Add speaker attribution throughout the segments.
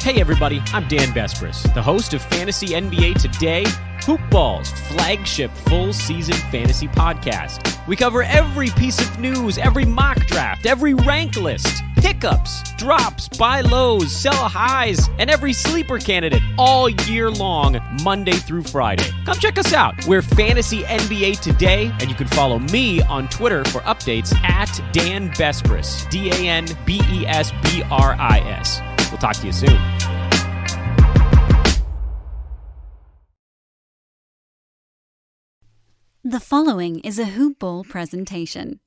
Speaker 1: Hey everybody, I'm Dan Bespris, the host of Fantasy NBA Today, Hoopball's flagship full-season fantasy podcast. We cover every piece of news, every mock draft, every rank list, pickups, drops, buy lows, sell highs, and every sleeper candidate all year long, Monday through Friday. Come check us out. We're Fantasy NBA Today, and you can follow me on Twitter for updates at Dan Bespris, DANBESBRIS. We'll talk to you soon.
Speaker 2: The following is a Hoop Ball presentation.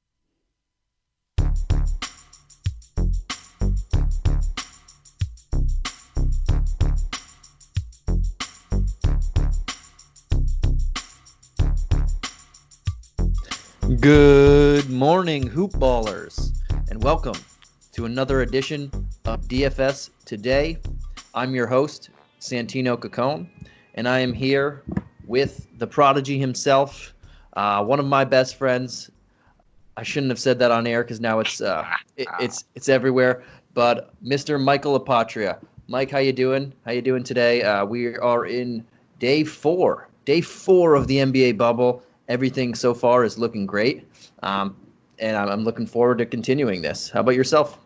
Speaker 3: Good morning, Hoop Ballers, and welcome to another edition of DFS Today. I'm your host, Santino Caccone, and I am here with the prodigy himself, one of my best friends. I shouldn't have said that on air because now it's everywhere. But Mr. Michael Apotria. Mike, how you doing? How you doing today? We are in day four of the NBA bubble. Everything so far is looking great, and I'm looking forward to continuing this. How about yourself?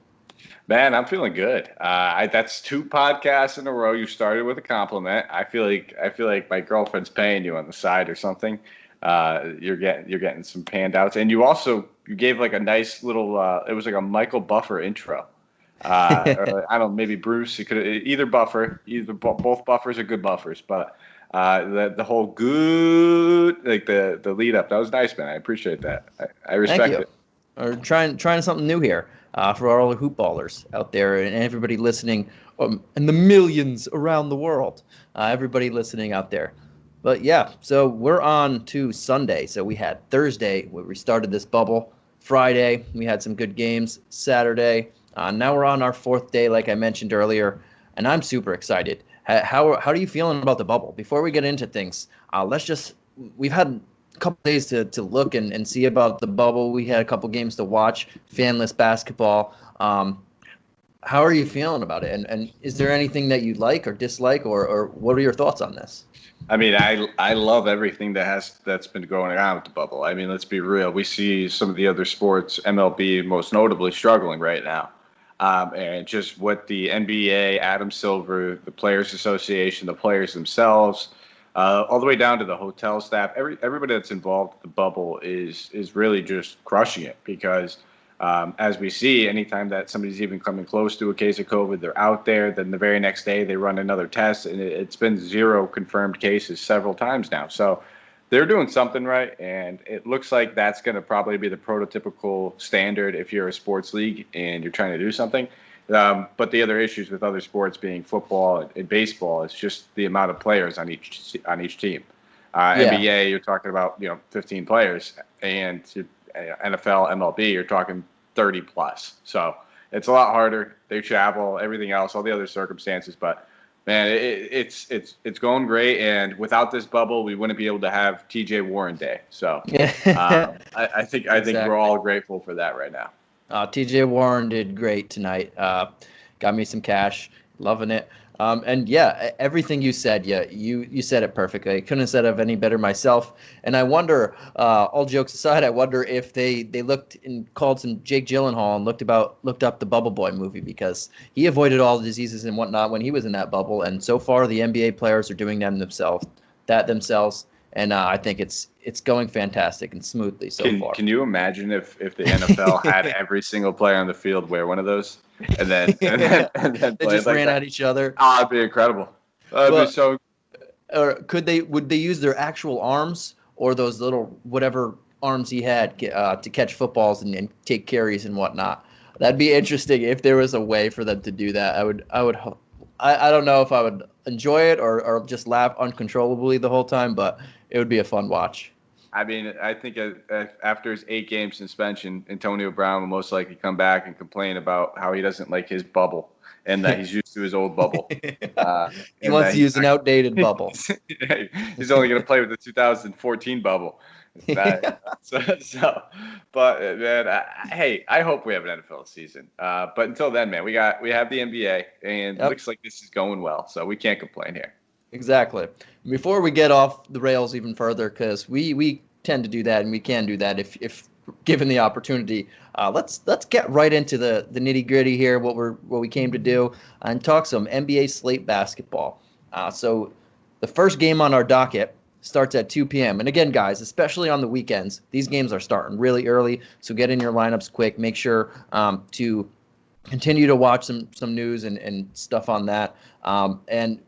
Speaker 4: Man, I'm feeling good. That's two podcasts in a row. You started with a compliment. I feel like my girlfriend's paying you on the side or something. You're getting some handouts, and you gave like a nice little. It was like a Michael Buffer intro. Or I don't know, maybe Bruce. You could either Buffer, both Buffers are good buffers, but the whole good like the lead up, that was nice, man. I appreciate that. I respect it.
Speaker 3: Or trying something new here. For all the hoop ballers out there and everybody listening, and the millions around the world, everybody listening out there. But yeah, so we're on to Sunday. So we had Thursday where we started this bubble. Friday, we had some good games. Saturday, now we're on our fourth day, like I mentioned earlier, and I'm super excited. How are you feeling about the bubble? Before we get into things, we've had a couple days to look and see about the bubble. We had a couple games to watch, fanless basketball. How are you feeling about it? And is there anything that you like or dislike, or what are your thoughts on this?
Speaker 4: I mean, I love everything that's been going on with the bubble. I mean, let's be real. We see some of the other sports, MLB most notably, struggling right now. And just what the NBA, Adam Silver, the Players Association, the players themselves, all the way down to the hotel staff, everybody that's involved with the bubble is really just crushing it because as we see, anytime that somebody's even coming close to a case of COVID, they're out there. Then the very next day they run another test, and it's been 0 confirmed cases several times now. So they're doing something right, and it looks like that's going to probably be the prototypical standard if you're a sports league and you're trying to do something. But the other issues with other sports being football and baseball is just the amount of players on each team. NBA, you're talking about 15 players, and NFL, MLB, you're talking 30 plus. So it's a lot harder. They travel, everything else, all the other circumstances. But man, it's going great. And without this bubble, we wouldn't be able to have TJ Warren Day. So I think we're all grateful for that right now.
Speaker 3: TJ Warren did great tonight. Got me some cash. Loving it. And yeah, everything you said, you said it perfectly. I couldn't have said it any better myself. And I wonder, all jokes aside, I wonder if they looked and called some Jake Gyllenhaal and looked up the Bubble Boy movie, because he avoided all the diseases and whatnot when he was in that bubble. And so far, the NBA players are doing themselves. And I think it's going fantastic and smoothly so far.
Speaker 4: Can you imagine if the NFL had every single player on the field wear one of those, and then
Speaker 3: they just ran at each other?
Speaker 4: Oh, it'd be incredible. It'd be so.
Speaker 3: Or would they use their actual arms or those little whatever arms he had to catch footballs and take carries and whatnot? That'd be interesting if there was a way for them to do that. I don't know if I would enjoy it or just laugh uncontrollably the whole time, but it would be a fun watch.
Speaker 4: I mean, I think after his 8-game suspension, Antonio Brown will most likely come back and complain about how he doesn't like his bubble and that he's used to his old bubble.
Speaker 3: He wants to use an outdated bubble.
Speaker 4: He's only going to play with the 2014 bubble. But man, hey, I hope we have an NFL season. But until then, man, we have the NBA, and it looks like this is going well, so we can't complain here.
Speaker 3: Exactly. Before we get off the rails even further, because we tend to do that, and we can do that if given the opportunity. Let's get right into the nitty gritty here. What we came to do, and talk some NBA slate basketball. So the first game on our docket starts at 2 p.m. And again, guys, especially on the weekends, these games are starting really early. So get in your lineups quick. Make sure to continue to watch some news and stuff on that. And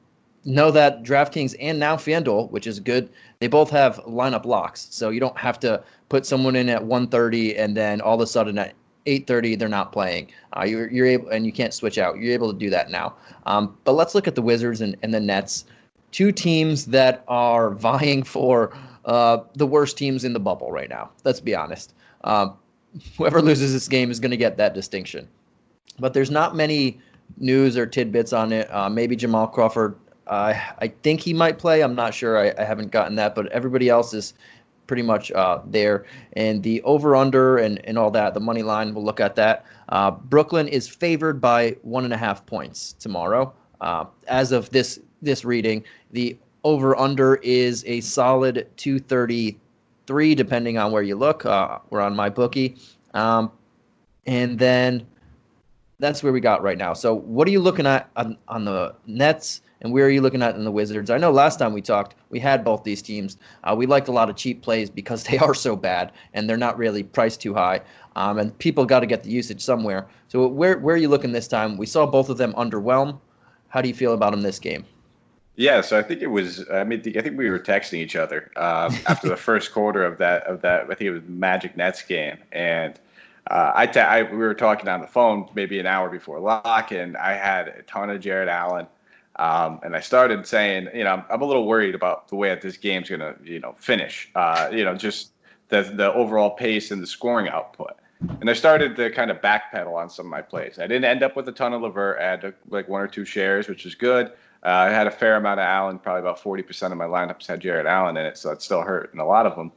Speaker 3: know that DraftKings and now FanDuel, which is good, they both have lineup locks. So you don't have to put someone in at 1:30 and then all of a sudden at 8:30 they're not playing. You're able, and you can't switch out. You're able to do that now. But let's look at the Wizards and the Nets. Two teams that are vying for the worst teams in the bubble right now. Let's be honest. Whoever loses this game is going to get that distinction. But there's not many news or tidbits on it. Maybe Jamal Crawford. I think he might play. I'm not sure. I haven't gotten that. But everybody else is pretty much there. And the over-under and all that, the money line, we'll look at that. Brooklyn is favored by 1.5 points tomorrow. As of this reading, the over-under is a solid 233, depending on where you look. We're on my bookie. And then that's where we got right now. So what are you looking at on the Nets, and where are you looking at in the Wizards? I know last time we talked, we had both these teams. We liked a lot of cheap plays because they are so bad, and they're not really priced too high. And people got to get the usage somewhere. So where are you looking this time? We saw both of them underwhelm. How do you feel about them this game?
Speaker 4: Yeah, so I think it was. I think we were texting each other after the first quarter of that. I think it was Magic Nets game, and we were talking on the phone maybe an hour before lock, and I had a ton of Jared Allen, and I started saying, I'm a little worried about the way that this game's gonna, finish. Just the overall pace and the scoring output. And I started to kind of backpedal on some of my plays. I didn't end up with a ton of LeVert. I had like 1 or 2 shares, which is good. I had a fair amount of Allen. Probably about 40% of my lineups had Jared Allen in it, so it still hurt in a lot of them.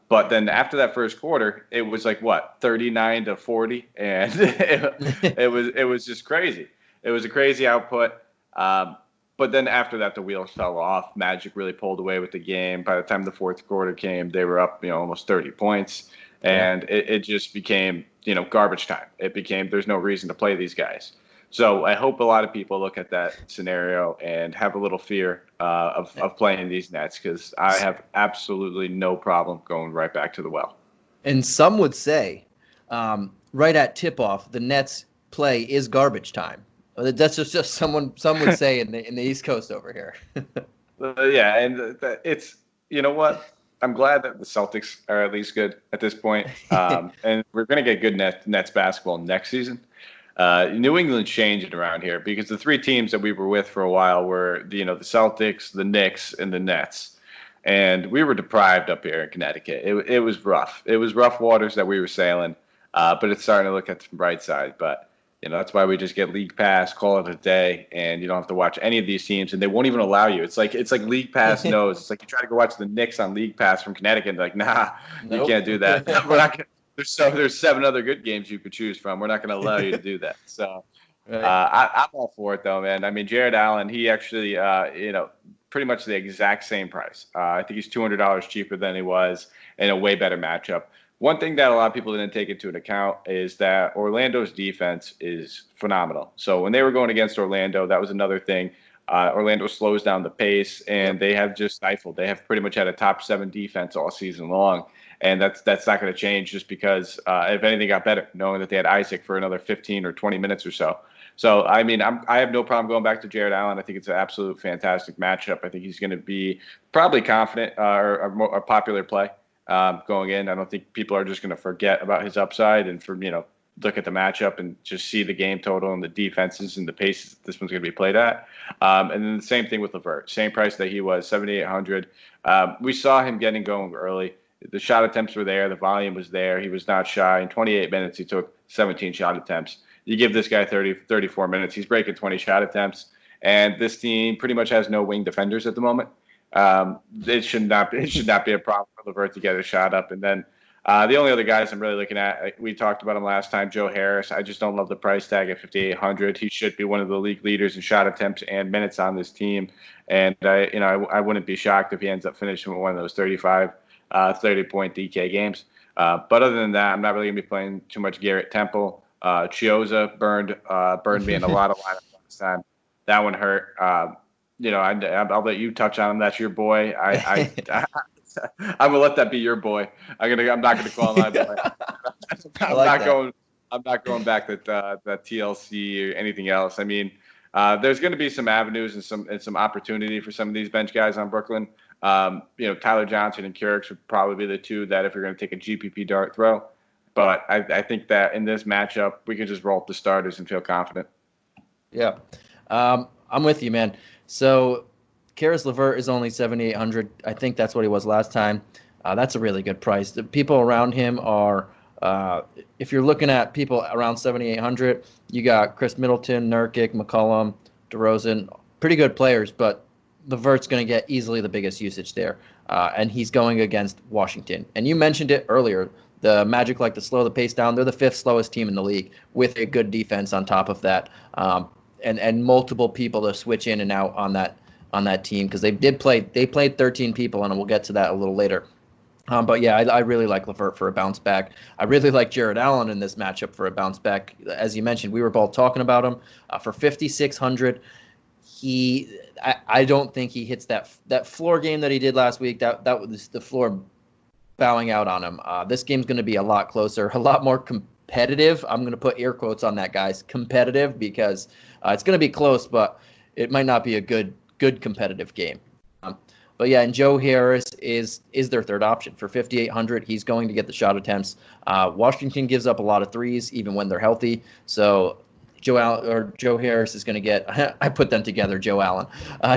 Speaker 4: But then after that first quarter, it was like 39-40, and it was just crazy. It was a crazy output. But then after that, the wheels fell off. Magic really pulled away with the game. By the time the fourth quarter came, they were up, almost 30 points. And it just became, garbage time. It became, there's no reason to play these guys. So I hope a lot of people look at that scenario and have a little fear of playing these Nets, because I have absolutely no problem going right back to the well.
Speaker 3: And some would say, right at tip-off, the Nets play is garbage time. That's just some would say in the East Coast over here.
Speaker 4: Yeah, and it's, you know what? I'm glad that the Celtics are at least good at this point. And we're going to get good Nets basketball next season. New England's changing around here, because the 3 teams that we were with for a while were, the Celtics, the Knicks, and the Nets. And we were deprived up here in Connecticut. It was rough. It was rough waters that we were sailing, but it's starting to look at the bright side. But that's why we just get League Pass, call it a day, and you don't have to watch any of these teams, and they won't even allow you. It's like League Pass knows. It's like you try to go watch the Knicks on League Pass from Connecticut, and they're like, nah, nope. You can't do that. We're not gonna, there's 7 other good games you could choose from. We're not going to allow you to do that. So I'm all for it, though, man. I mean, Jared Allen, he actually, pretty much the exact same price. I think he's $200 cheaper than he was, in a way better matchup. One thing that a lot of people didn't take into account is that Orlando's defense is phenomenal. So when they were going against Orlando, that was another thing. Orlando slows down the pace, and they have just stifled. They have pretty much had a top 7 defense all season long, and that's not going to change just because, if anything, got better, knowing that they had Isaac for another 15 or 20 minutes or so. So, I mean, I have no problem going back to Jared Allen. I think it's an absolute fantastic matchup. I think he's going to be probably confident or a popular play. Going in. I don't think people are just going to forget about his upside and look at the matchup and just see the game total and the defenses and the paces that this one's going to be played at. And then the same thing with LeVert, same price that he was, $7,800. We saw him getting going early. The shot attempts were there. The volume was there. He was not shy. In 28 minutes, he took 17 shot attempts. You give this guy 34 minutes, he's breaking 20 shot attempts. And this team pretty much has no wing defenders at the moment. It should not be a problem for LeVert to get a shot up. And then the only other guys I'm really looking at, we talked about him last time, Joe Harris. I just don't love the price tag at 5,800. He should be one of the league leaders in shot attempts and minutes on this team. And I wouldn't be shocked if he ends up finishing with one of those 30-point DK games. But other than that, I'm not really gonna be playing too much Garrett Temple. Chioza burned me in a lot of lineups last time. That one hurt. I'll let you touch on him. That's your boy. I will let that be your boy. I'm not gonna call him my boy. I'm not going back that TLC or anything else. I mean, there's going to be some avenues and some opportunity for some of these bench guys on Brooklyn. Tyler Johnson and Keurig would probably be the two that if you're going to take a GPP dart throw. But I think that in this matchup, we can just roll up the starters and feel confident.
Speaker 3: Yeah, I'm with you, man. So Karis LeVert is only 7,800. I think that's what he was last time. That's a really good price. The people around him are, if you're looking at people around 7,800, you got Chris Middleton, Nurkic, McCollum, DeRozan, pretty good players, but LeVert's going to get easily the biggest usage there, and he's going against Washington. And you mentioned it earlier. The Magic like to slow the pace down. They're the fifth slowest team in the league with a good defense on top of that, and multiple people to switch in and out on that team because they played 13 people, and we'll get to that a little later. But yeah, I really like LeVert for a bounce back. I really like Jared Allen in this matchup for a bounce back. As you mentioned, we were both talking about him for 5,600. I don't think he hits that floor game that he did last week. That was the floor bowing out on him. This game's going to be a lot closer, a lot more competitive. I'm going to put air quotes on that, guys. Competitive, because it's going to be close, but it might not be a good competitive game. But yeah, and Joe Harris is their third option for 5,800. He's going to get the shot attempts. Washington gives up a lot of threes even when they're healthy. So Joe Harris is going to get. I put them together. Joe Allen.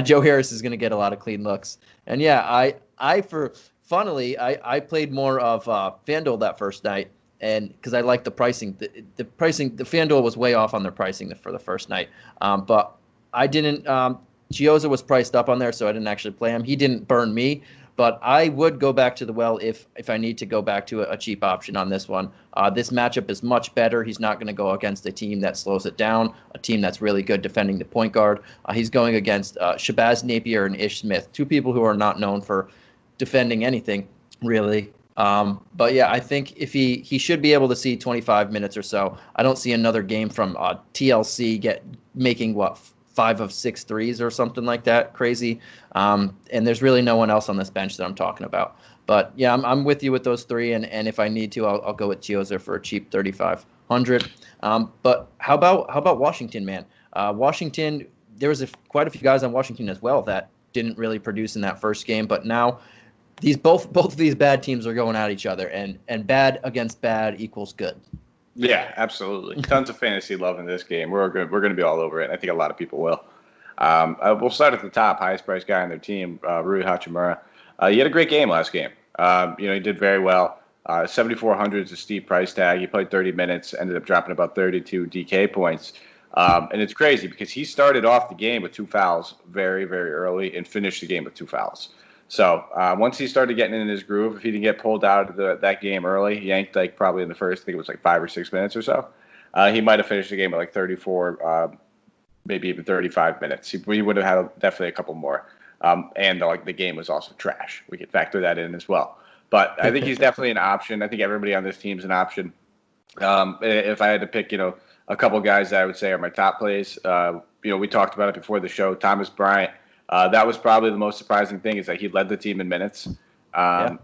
Speaker 3: Joe Harris is going to get a lot of clean looks. And yeah, I played more of FanDuel that first night, and because I like the pricing. The pricing, the FanDuel was way off on their pricing for the first night. But I didn't. Chioza was priced up on there, so I didn't actually play him. He didn't burn me, but I would go back to the well if I need to go back to a cheap option on this one. This matchup is much better. He's not going to go against a team that slows it down, a team that's really good defending the point guard. He's going against Shabazz Napier and Ish Smith, two people who are not known for defending anything, really. But yeah, I think if he should be able to see 25 minutes or so. I don't see another game from TLC making 5 of 6 threes or something like that. Crazy. And there's really no one else on this bench that I'm talking about. But yeah, I'm with you with those three. And if I need to, I'll go with Chioza for a cheap 3,500. But how about Washington, man? Washington, there was quite a few guys on Washington as well that didn't really produce in that first game. But now both of these bad teams are going at each other, and bad against bad equals good.
Speaker 4: Yeah, absolutely. Tons of fantasy love in this game. We're going to be all over it. I think a lot of people will. We'll start at the top. Highest priced guy on their team, Rui Hachimura. He had a great game last game. He did very well. 7,400 is a steep price tag. He played 30 minutes, ended up dropping about 32 DK points. And it's crazy because he started off the game with 2 fouls very, very early and finished the game with 2 fouls. So once he started getting in his groove, if he didn't get pulled out of that game early, yanked probably in the first, I think it was 5 or 6 minutes or so, he might have finished the game at 34, maybe even 35 minutes. He would have had definitely a couple more. And the game was also trash. We could factor that in as well. But I think he's definitely an option. I think everybody on this team is an option. If I had to pick, a couple guys that I would say are my top plays, we talked about it before the show. Thomas Bryant. That was probably the most surprising thing is that he led the team in minutes. And,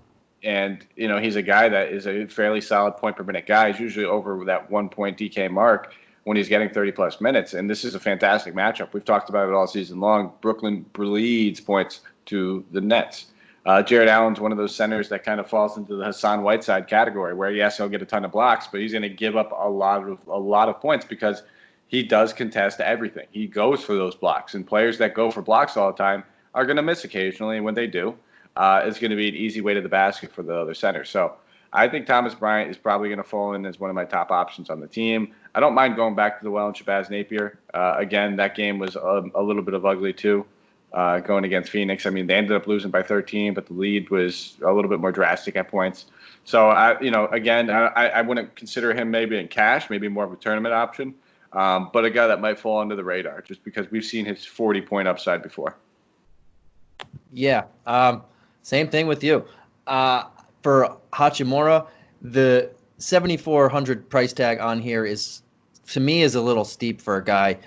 Speaker 4: he's a guy that is a fairly solid point per minute guy. He's usually over that 1 point DK mark when he's getting 30-plus minutes. And this is a fantastic matchup. We've talked about it all season long. Brooklyn bleeds points to the Nets. Jared Allen's one of those centers that kind of falls into the Hassan Whiteside category where, yes, he'll get a ton of blocks, but he's going to give up a lot of points because he does contest everything. He goes for those blocks, and players that go for blocks all the time are going to miss occasionally. And when they do, it's going to be an easy way to the basket for the other center. So I think Thomas Bryant is probably going to fall in as one of my top options on the team. I don't mind going back to the well and Shabazz Napier. Again, that game was a little bit of ugly too. going against Phoenix. I mean, they ended up losing by 13, but the lead was a little bit more drastic at points. So, I wouldn't consider him maybe in cash, maybe more of a tournament option, but a guy that might fall under the radar just because we've seen his 40-point upside before.
Speaker 3: Yeah, same thing with you. For Hachimura, the 7,400 price tag on here is, to me, is a little steep for a guy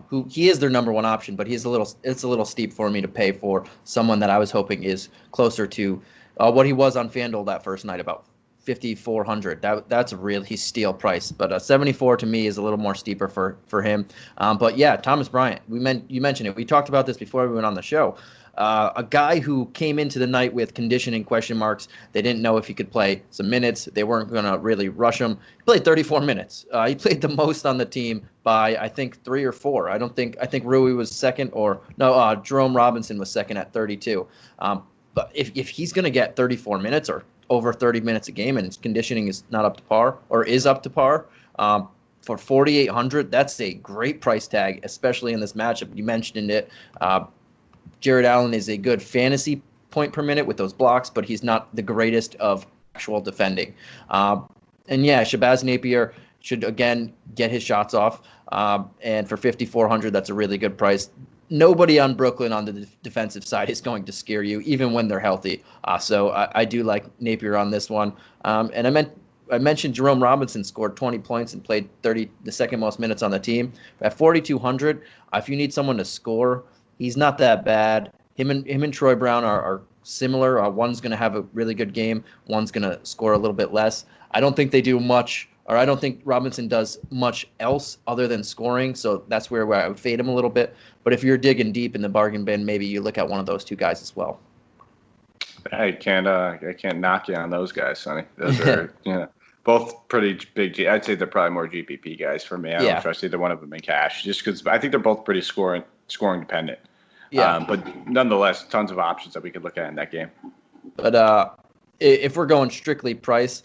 Speaker 3: who he is their number one option, but it's a little steep for me to pay for someone that I was hoping is closer to what he was on FanDuel that first night, about 5,400. That's a really steal price, but 74 to me is a little more steeper for him. But yeah, Thomas Bryant, you mentioned it. We talked about this before we went on the show. A guy who came into the night with conditioning question marks. They didn't know if he could play some minutes. They weren't going to really rush him. He played 34 minutes. He played the most on the team by, I think, 3 or 4. I think Rui was second, Jerome Robinson was second at 32. But if he's going to get 34 minutes or over 30 minutes a game and his conditioning is not up to par or is up to par, for 4,800, that's a great price tag, especially in this matchup. You mentioned it. Jared Allen is a good fantasy point per minute with those blocks, but he's not the greatest of actual defending. And yeah, Shabazz Napier should, again, get his shots off. And for 5,400, that's a really good price. Nobody on Brooklyn on the defensive side is going to scare you, even when they're healthy. So I do like Napier on this one. And I mentioned Jerome Robinson scored 20 points and played the second most minutes on the team. At 4,200, if you need someone to score, he's not that bad. Him and Troy Brown are similar. One's going to have a really good game. One's going to score a little bit less. I don't think they do much, or I don't think Robinson does much else other than scoring. So that's where I would fade him a little bit. But if you're digging deep in the bargain bin, maybe you look at one of those two guys as well.
Speaker 4: I can't knock you on those guys, Sonny. Those are both pretty big. I'd say they're probably more GPP guys for me. I don't trust either one of them in cash, just because I think they're both pretty scoring dependent. Yeah, but nonetheless, tons of options that we could look at in that game.
Speaker 3: But if we're going strictly price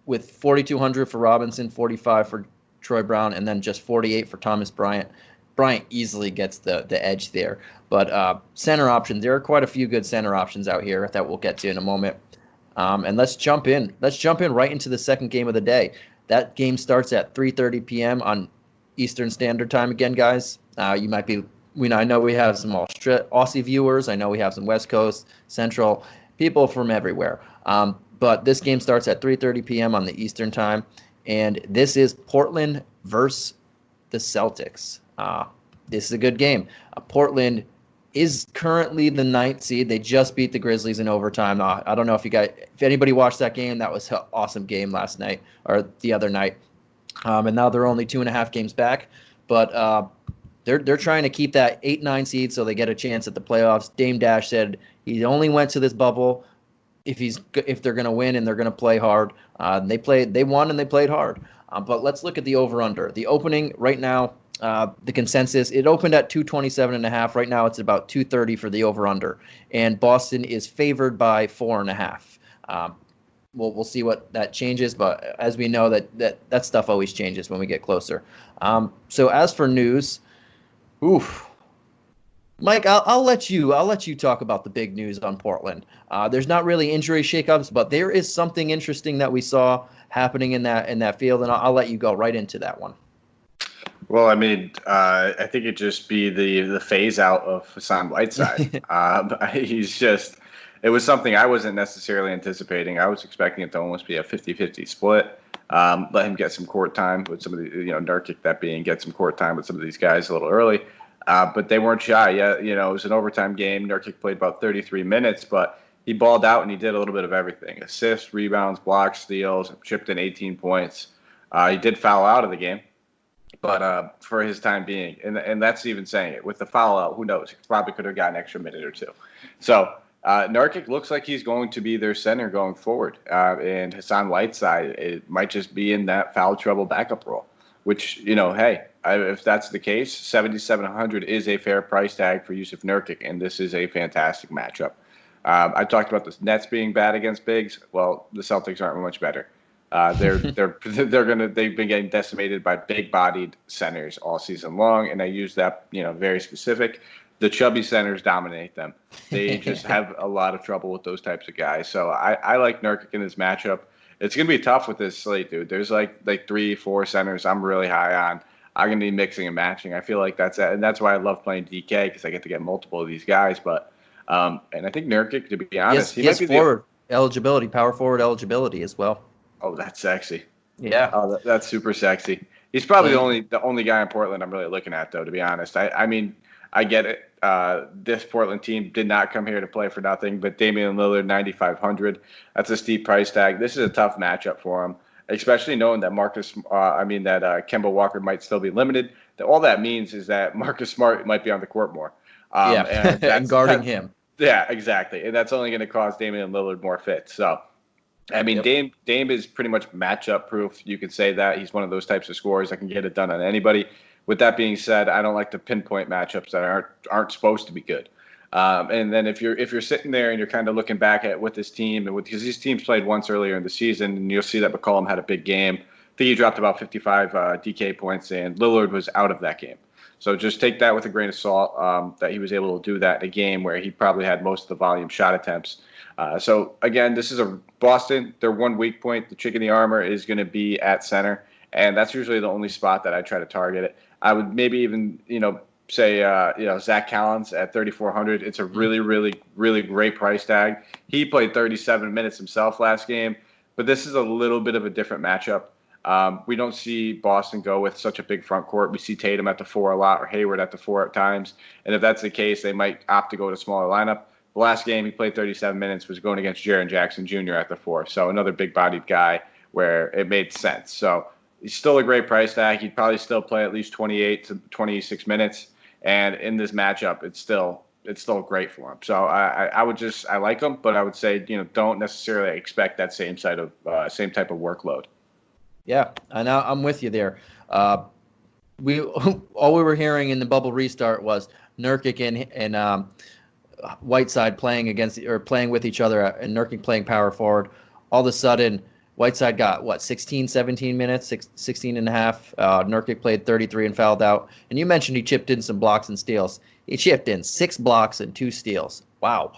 Speaker 3: with 4,200 for Robinson, 45 for Troy Brown, and then just 48 for Thomas Bryant, Bryant easily gets the edge there. But center options, there are quite a few good center options out here that we'll get to in a moment. And let's jump in. Let's jump in right into the second game of the day. That game starts at 3:30 p.m. on Eastern Standard Time. Again, guys, you might be. I know we have some Aussie viewers. I know we have some West Coast, Central, people from everywhere. But this game starts at 3:30 p.m. on the Eastern Time, and this is Portland versus the Celtics. This is a good game. Portland is currently the 9th seed. They just beat the Grizzlies in overtime. I don't know if anybody watched that game. That was an awesome game last night or the other night. And now they're only 2.5 games back, but they're trying to keep that 8-9 seed so they get a chance at the playoffs. Dame Dash said he only went to this bubble if they're going to win and they're going to play hard. They won and they played hard. But let's look at the over/under. The opening right now, the consensus, it opened at 227.5. Right now it's about 230 for the over/under, and Boston is favored by 4.5. We'll see what that changes, but as we know that stuff always changes when we get closer. So as for news. Mike, I'll let you talk about the big news on Portland. There's not really injury shakeups, but there is something interesting that we saw happening in that field, and I'll let you go right into that one.
Speaker 4: Well, I mean, I think it'd just be the phase out of Hassan Whiteside. It was something I wasn't necessarily anticipating. I was expecting it to almost be a 50-50 split. Let him get some court time with some of the, Nurkic that being, get some court time with some of these guys a little early. But they weren't shy. Yeah, it was an overtime game. Nurkic played about 33 minutes, but he balled out and he did a little bit of everything. Assists, rebounds, blocks, steals, chipped in 18 points. He did foul out of the game, but for his time being, and that's even saying it. With the foul out, who knows? He probably could have got an extra minute or two. So Nurkic looks like he's going to be their center going forward. And Hassan Whiteside, it might just be in that foul trouble backup role, which, hey, if that's the case, 7,700 is a fair price tag for Yusuf Nurkic, and this is a fantastic matchup. I talked about the Nets being bad against bigs. Well, the Celtics aren't much better. They've been getting decimated by big-bodied centers all season long, and I use that very specific the chubby centers dominate them. They just have a lot of trouble with those types of guys. So I like Nurkic in this matchup. It's going to be tough with this slate, dude. There's like 3-4 centers I'm really high on. I'm going to be mixing and matching. I feel like that's why I love playing DK, because I get to get multiple of these guys. But and I think Nurkic, to be honest,
Speaker 3: he has forward eligibility, power forward eligibility as well.
Speaker 4: Oh, that's sexy.
Speaker 3: Yeah.
Speaker 4: Oh, that's super sexy. He's probably the only guy in Portland I'm really looking at, though, to be honest. I mean, I get it. This Portland team did not come here to play for nothing, but Damian Lillard, 9,500. That's a steep price tag. This is a tough matchup for him, especially knowing that Kemba Walker might still be limited. All that means is that Marcus Smart might be on the court more.
Speaker 3: And guarding him.
Speaker 4: Yeah, exactly. And that's only going to cause Damian Lillard more fits. So, I mean, Dame is pretty much matchup proof. You could say that. He's one of those types of scorers that can get it done on anybody. With that being said, I don't like to pinpoint matchups that aren't supposed to be good. And then if you're sitting there and you're kind of looking back at what this team because these teams played once earlier in the season, and you'll see that McCollum had a big game. I think he dropped about 55 DK points, and Lillard was out of that game. So just take that with a grain of salt, that he was able to do that in a game where he probably had most of the volume shot attempts. So again, this is a Boston. Their one weak point, the chick in the armor, is going to be at center, and that's usually the only spot that I try to target it. I would maybe even, say, Zach Collins at 3,400. It's a really, really, really great price tag. He played 37 minutes himself last game, but this is a little bit of a different matchup. We don't see Boston go with such a big front court. We see Tatum at the 4 a lot, or Hayward at the 4 at times. And if that's the case, they might opt to go to a smaller lineup. The last game he played 37 minutes was going against Jaren Jackson Jr. at the 4. So another big-bodied guy where it made sense. So he's still a great price tag. He'd probably still play at least 28 to 26 minutes. And in this matchup, it's still great for him. So I like him, but I would say, don't necessarily expect that same type of workload.
Speaker 3: Yeah, and I'm with you there. All we were hearing in the bubble restart was Nurkic and Whiteside playing with each other, and Nurkic playing power forward. All of a sudden, Whiteside got, 16, 17 minutes, 16 and a half. Nurkic played 33 and fouled out. And you mentioned he chipped in some blocks and steals. He chipped in 6 blocks and 2 steals. Wow.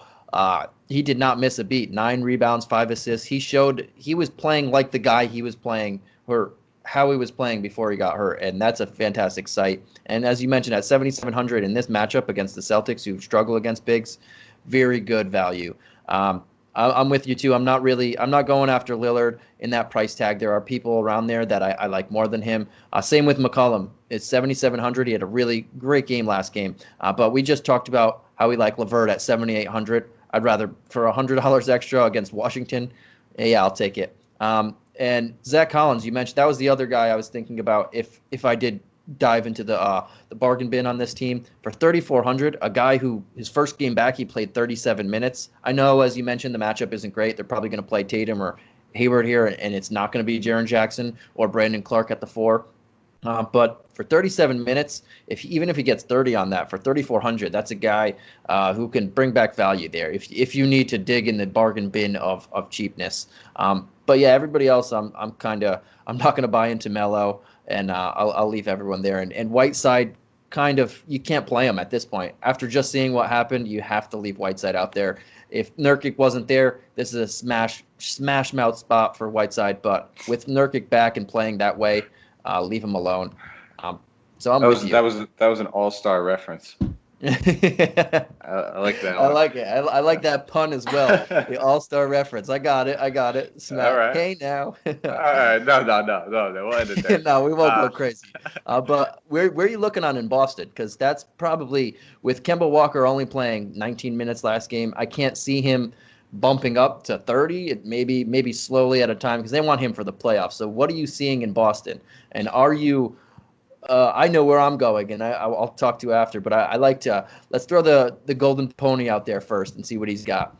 Speaker 3: He did not miss a beat. 9 rebounds, 5 assists. He showed he was playing like the guy he was playing, or how he was playing before he got hurt. And that's a fantastic sight. And as you mentioned, at 7,700 in this matchup against the Celtics, who struggle against bigs, very good value. I'm with you too. I'm not going after Lillard in that price tag. There are people around there that I like more than him. Same with McCollum. It's 7,700. He had a really great game last game. But we just talked about how we like LeVert at 7,800. I'd rather, for $100 extra against Washington, yeah, I'll take it. And Zach Collins, you mentioned, that was the other guy I was thinking about if I did dive into the bargain bin on this team. For 3,400, a guy who his first game back, he played 37 minutes. I know, as you mentioned, the matchup isn't great. They're probably going to play Tatum or Hayward here, and it's not going to be Jaren Jackson or Brandon Clark at the 4. But for 37 minutes, even if he gets 30 on that, for 3,400, that's a guy who can bring back value there if you need to dig in the bargain bin of cheapness. But yeah, everybody else, I'm not going to buy into Melo, and I'll leave everyone there. And Whiteside, you can't play him at this point. After just seeing what happened, you have to leave Whiteside out there. If Nurkic wasn't there, this is a smash mouth spot for Whiteside. But with Nurkic back and playing that way, leave him alone. So I'm with you.
Speaker 4: That was an all-star reference. I like that.
Speaker 3: I like it. I like that pun as well. The all-star reference. I got it. Smack.
Speaker 4: All right.
Speaker 3: Hey now.
Speaker 4: All right. No. We'll end it there.
Speaker 3: No, we won't go crazy. But where are you looking on in Boston? Because that's probably, with Kemba Walker only playing 19 minutes last game, I can't see him bumping up to 30, maybe slowly at a time, because they want him for the playoffs. So what are you seeing in Boston? And are you I know where I'm going, and I'll talk to you after, but I like to, let's throw the golden pony out there first and see what he's got.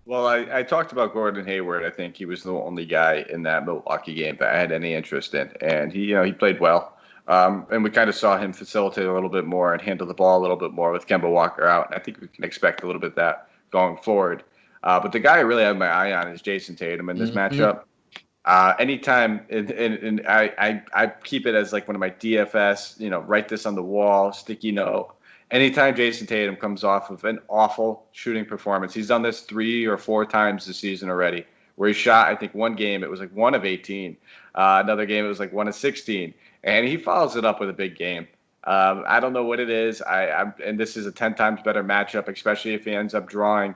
Speaker 4: Well, I talked about Gordon Hayward. I think he was the only guy in that Milwaukee game that I had any interest in, and he played well. And we kind of saw him facilitate a little bit more and handle the ball a little bit more with Kemba Walker out, and I think we can expect a little bit of that going forward. But the guy I really have my eye on is Jason Tatum in this matchup. Anytime, and I keep it as like one of my DFS, write this on the wall, sticky note. anytime Jason Tatum comes off of an awful shooting performance, he's done this 3 or 4 times this season already, where he shot, I think one game, it was like 1 of 18. Another game, it was like 1 of 16. And he follows it up with a big game. I don't know what it is. And this is a 10 times better matchup, especially if he ends up drawing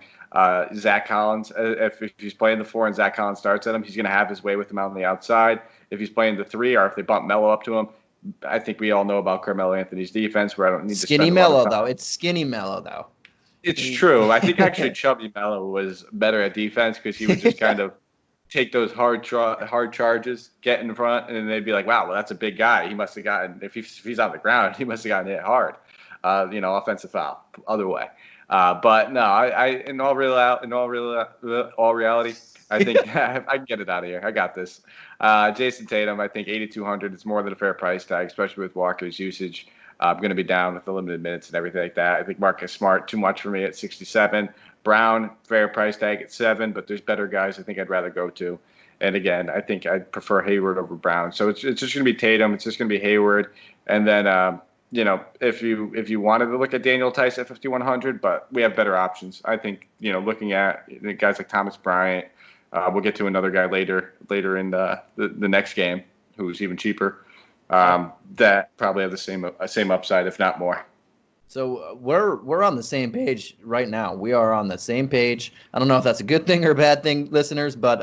Speaker 4: Zach Collins. If he's playing the 4 and Zach Collins starts at him, he's going to have his way with him out on the outside. If he's playing the 3, or if they bump Melo up to him, I think we all know about Carmelo Anthony's defense, where I don't need to spend a lot of time.
Speaker 3: Though. It's skinny Melo, though.
Speaker 4: It's true. I think actually Chubby Melo was better at defense because he would just kind of take those hard charges, get in front, and then they'd be like, wow, well, that's a big guy. He must have gotten, if he's on the ground, he must have gotten hit hard. Offensive foul, other way. But no, I in all reality, I think I can get it out of here. I got this. Jason Tatum, I think 8,200 is more than a fair price tag, especially with Walker's usage. I'm going to be down with the limited minutes and everything like that. I think Marcus Smart, too much for me at 67. Brown, fair price tag at 7, but there's better guys I think I'd rather go to. And again, I think I'd prefer Hayward over Brown. So it's just going to be Tatum. It's just going to be Hayward. And then, if you wanted to look at Daniel Tice at 5,100, but we have better options. I think, looking at guys like Thomas Bryant, we'll get to another guy later in the next game who's even cheaper. That probably have the same upside, if not more.
Speaker 3: So we're on the same page right now. We are on the same page. I don't know if that's a good thing or a bad thing, listeners, but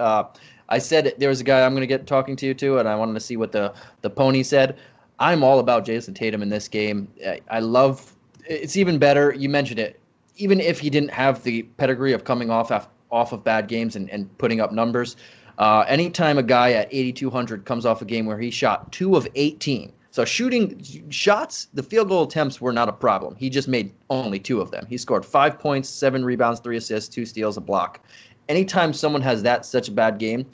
Speaker 3: I said there was a guy I'm going to get talking to you too, and I wanted to see what the pony said. I'm all about Jason Tatum in this game. I love it's even better. You mentioned it. Even if he didn't have the pedigree of coming off of bad games and putting up numbers, anytime a guy at 8,200 comes off a game where he shot 2 of 18. So shooting shots, the field goal attempts were not a problem. He just made only 2 of them. He scored 5 points, 7 rebounds, 3 assists, 2 steals, a block. Anytime someone has such a bad game,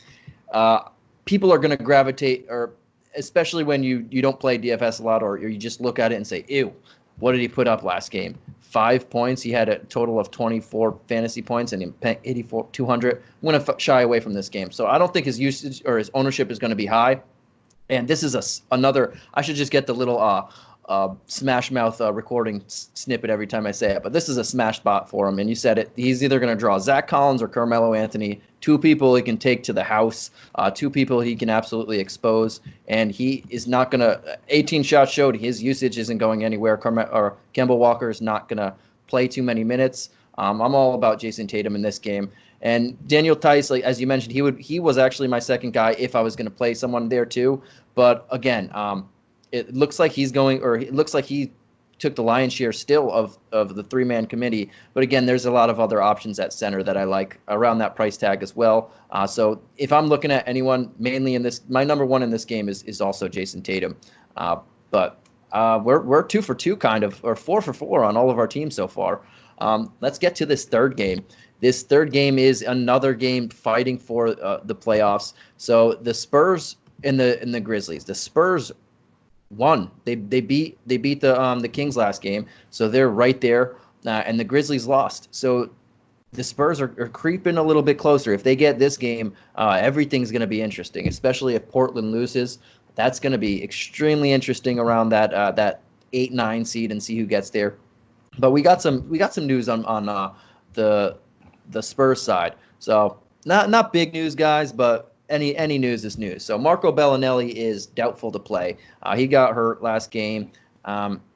Speaker 3: people are going to gravitate, or especially when you don't play DFS a lot, or you just look at it and say, ew, what did he put up last game? 5 points. He had a total of 24 fantasy points and 200. I'm going to shy away from this game. So I don't think his usage or his ownership is going to be high. And this is another. I should just get the little Smash Mouth recording snippet every time I say it. But this is a smash spot for him. And you said it. He's either going to draw Zach Collins or Carmelo Anthony. 2 people he can take to the house. 2 people he can absolutely expose. And he is not going to. 18 shots showed his usage isn't going anywhere. Kemba Walker is not going to play too many minutes. I'm all about Jason Tatum in this game. And Daniel Tice, like as you mentioned, he was actually my second guy if I was going to play someone there too. But again, it looks like he took the lion's share still of the 3-man committee. But again, there's a lot of other options at center that I like around that price tag as well. So if I'm looking at anyone mainly in this, my number 1 in this game is also Jason Tatum. But we're 2 for 2 kind of, or 4 for 4 on all of our teams so far. Let's get to this third game. This third game is another game fighting for the playoffs. So the Spurs and the Grizzlies. The Spurs won. They beat the Kings last game, so they're right there. And the Grizzlies lost. So the Spurs are creeping a little bit closer. If they get this game, everything's going to be interesting. Especially if Portland loses, that's going to be extremely interesting around that 8-9 seed and see who gets there. But we got some news on the Spurs side. So not big news, guys, but any news is news. So Marco Bellinelli is doubtful to play. He got hurt last game.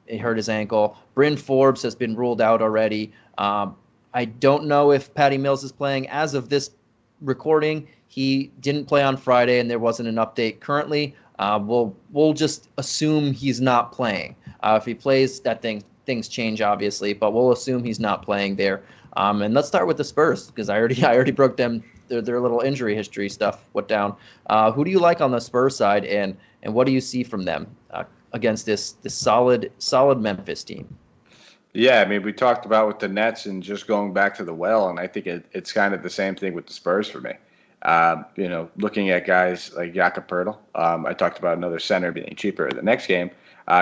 Speaker 3: He hurt his ankle. Bryn Forbes has been ruled out already. I don't know if Patty Mills is playing. As of this recording, he didn't play on Friday, and there wasn't an update currently. We'll just assume he's not playing. If he plays, things change obviously, but we'll assume he's not playing there. And let's start with the Spurs because I already broke them their little injury history stuff went down. Who do you like on the Spurs side, and what do you see from them against this solid Memphis team?
Speaker 4: Yeah, I mean, we talked about with the Nets and just going back to the well, and I think it's kind of the same thing with the Spurs for me. Looking at guys like Jakob Poeltl, I talked about another center being cheaper the next game.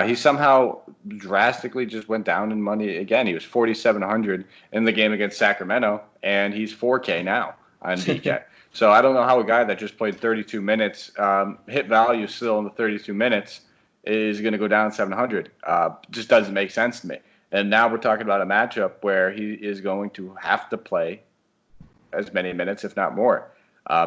Speaker 4: He somehow drastically just went down in money again. He was 4,700 in the game against Sacramento, and he's 4K now on DK. So I don't know how a guy that just played 32 minutes, hit value still in the 32 minutes, is going to go down 700. Just doesn't make sense to me. And now we're talking about a matchup where he is going to have to play as many minutes, if not more.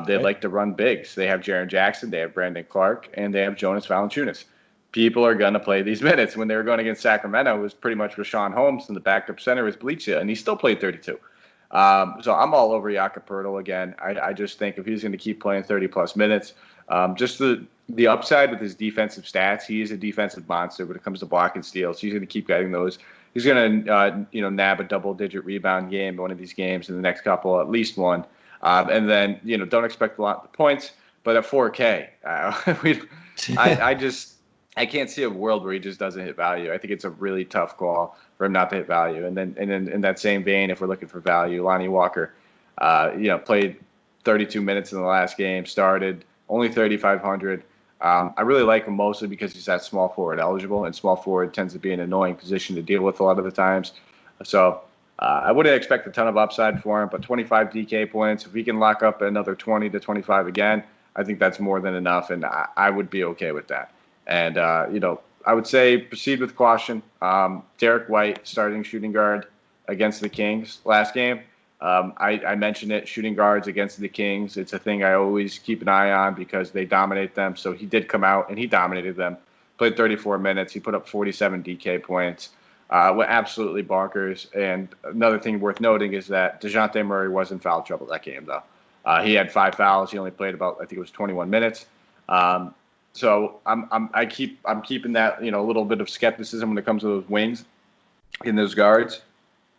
Speaker 4: They like to run bigs. They have Jaren Jackson, they have Brandon Clark, and they have Jonas Valanciunas. People are going to play these minutes. When they were going against Sacramento, it was pretty much Rashawn Holmes, and the backup center was Bleacha, and he still played 32. So I'm all over Jakob Poeltl again. I just think if he's going to keep playing 30-plus minutes, just the upside with his defensive stats, he is a defensive monster when it comes to block and steals. He's going to keep getting those. He's going to, nab a double-digit rebound game in one of these games in the next couple, at least one. And then, don't expect a lot of points. But at 4K, I can't see a world where he just doesn't hit value. I think it's a really tough call for him not to hit value. And then in that same vein, if we're looking for value, Lonnie Walker, played 32 minutes in the last game, started only 3,500. I really like him mostly because he's that small forward eligible, and small forward tends to be an annoying position to deal with a lot of the times. So I wouldn't expect a ton of upside for him, but 25 DK points, if he can lock up another 20 to 25 again, I think that's more than enough, and I would be okay with that. And, I would say proceed with caution. Derek White, starting shooting guard against the Kings last game. I mentioned it, shooting guards against the Kings. It's a thing I always keep an eye on because they dominate them. So he did come out, and he dominated them. Played 34 minutes. He put up 47 DK points. Went absolutely bonkers. And another thing worth noting is that DeJounte Murray was in foul trouble that game, though. He had 5 fouls. He only played about, I think it was 21 minutes. So I'm keeping that, a little bit of skepticism when it comes to those wings in those guards.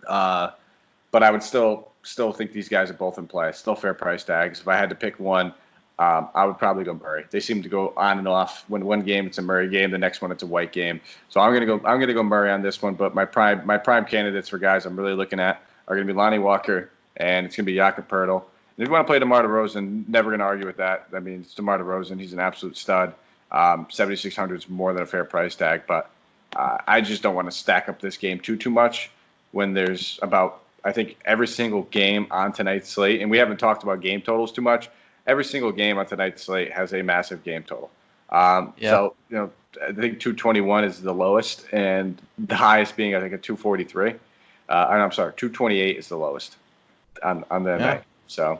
Speaker 4: But I would still think these guys are both in play. Still fair price tags. If I had to pick one, I would probably go Murray. They seem to go on and off. When one game it's a Murray game, the next one it's a White game. So I'm gonna go Murray on this one. But my prime candidates for guys I'm really looking at are gonna be Lonnie Walker, and it's gonna be Jakob Poeltl. And if you want to play DeMar DeRozan, never gonna argue with that. I mean, it's DeMar DeRozan. He's an absolute stud. 7,600 is more than a fair price tag, but I just don't want to stack up this game too much when there's about, I think, every single game on tonight's slate, and we haven't talked about game totals too much. Every single game on tonight's slate has a massive game total. So, I think 221 is the lowest, and the highest being, I think, a 243. I'm sorry, 228 is the lowest on the night. So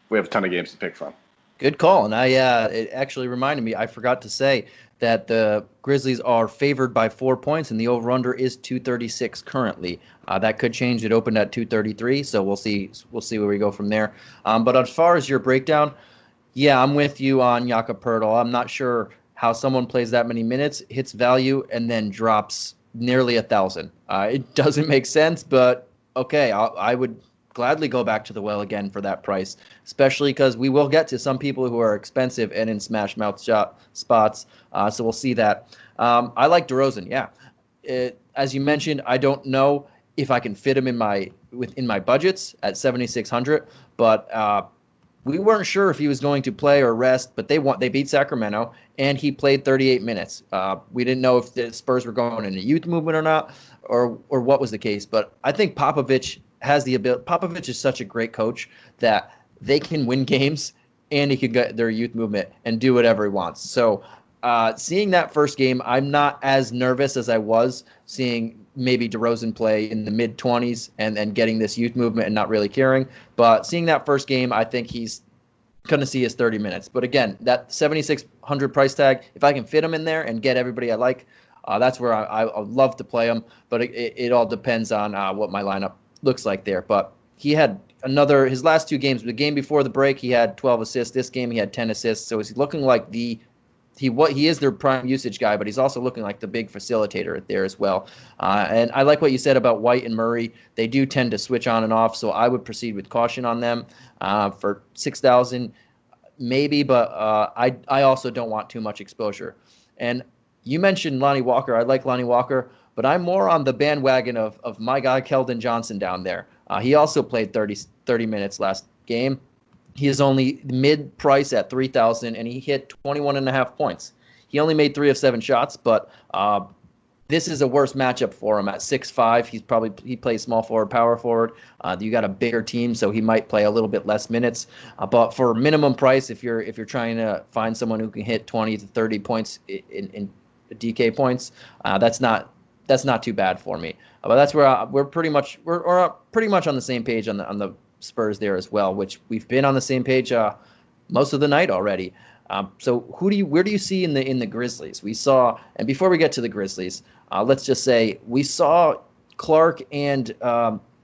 Speaker 4: we have a ton of games to pick from.
Speaker 3: Good call. And it actually reminded me, I forgot to say that the Grizzlies are favored by 4 points, and the over-under is 236 currently. That could change. It opened at 233, so we'll see where we go from there. But as far as your breakdown, yeah, I'm with you on Jakob Poeltl. I'm not sure how someone plays that many minutes, hits value, and then drops nearly 1,000. It doesn't make sense, but okay, I would gladly go back to the well again for that price, especially because we will get to some people who are expensive and in smash mouth spots. So we'll see that. I like DeRozan. Yeah. As you mentioned, I don't know if I can fit him in my budgets at 7,600, but we weren't sure if he was going to play or rest, but they beat Sacramento, and he played 38 minutes. We didn't know if the Spurs were going in a youth movement or not, or what was the case. But I think Popovich has the ability. Popovich is such a great coach that they can win games, and he can get their youth movement and do whatever he wants. So seeing that first game, I'm not as nervous as I was seeing maybe DeRozan play in the mid-20s and getting this youth movement and not really caring. But seeing that first game, I think he's going to see his 30 minutes. But again, that 7,600 price tag, if I can fit him in there and get everybody I like, that's where I would love to play him. But it all depends on what my lineup looks like there. But he had his last 2 games, the game before the break, he had 12 assists. This game, he had 10 assists. So he's looking like he is their prime usage guy, but he's also looking like the big facilitator there as well. And I like what you said about White and Murray. They do tend to switch on and off, so I would proceed with caution on them for 6,000 maybe, but I also don't want too much exposure. And you mentioned Lonnie Walker. I like Lonnie Walker, but I'm more on the bandwagon of my guy Keldon Johnson down there. He also played 30 minutes last game. He is only mid-price at 3,000, and he hit 21.5 points. He only made 3 of 7 shots, but this is a worse matchup for him at 6'5". He plays small forward, power forward. You got a bigger team, so he might play a little bit less minutes. But for minimum price, if you're trying to find someone who can hit 20 to 30 points in DK points, that's not that's not too bad for me. But that's where we're pretty much on the same page on the Spurs there as well, which we've been on the same page most of the night already. So where do you see in the Grizzlies? We saw, and before we get to the Grizzlies, let's just say we saw Clark and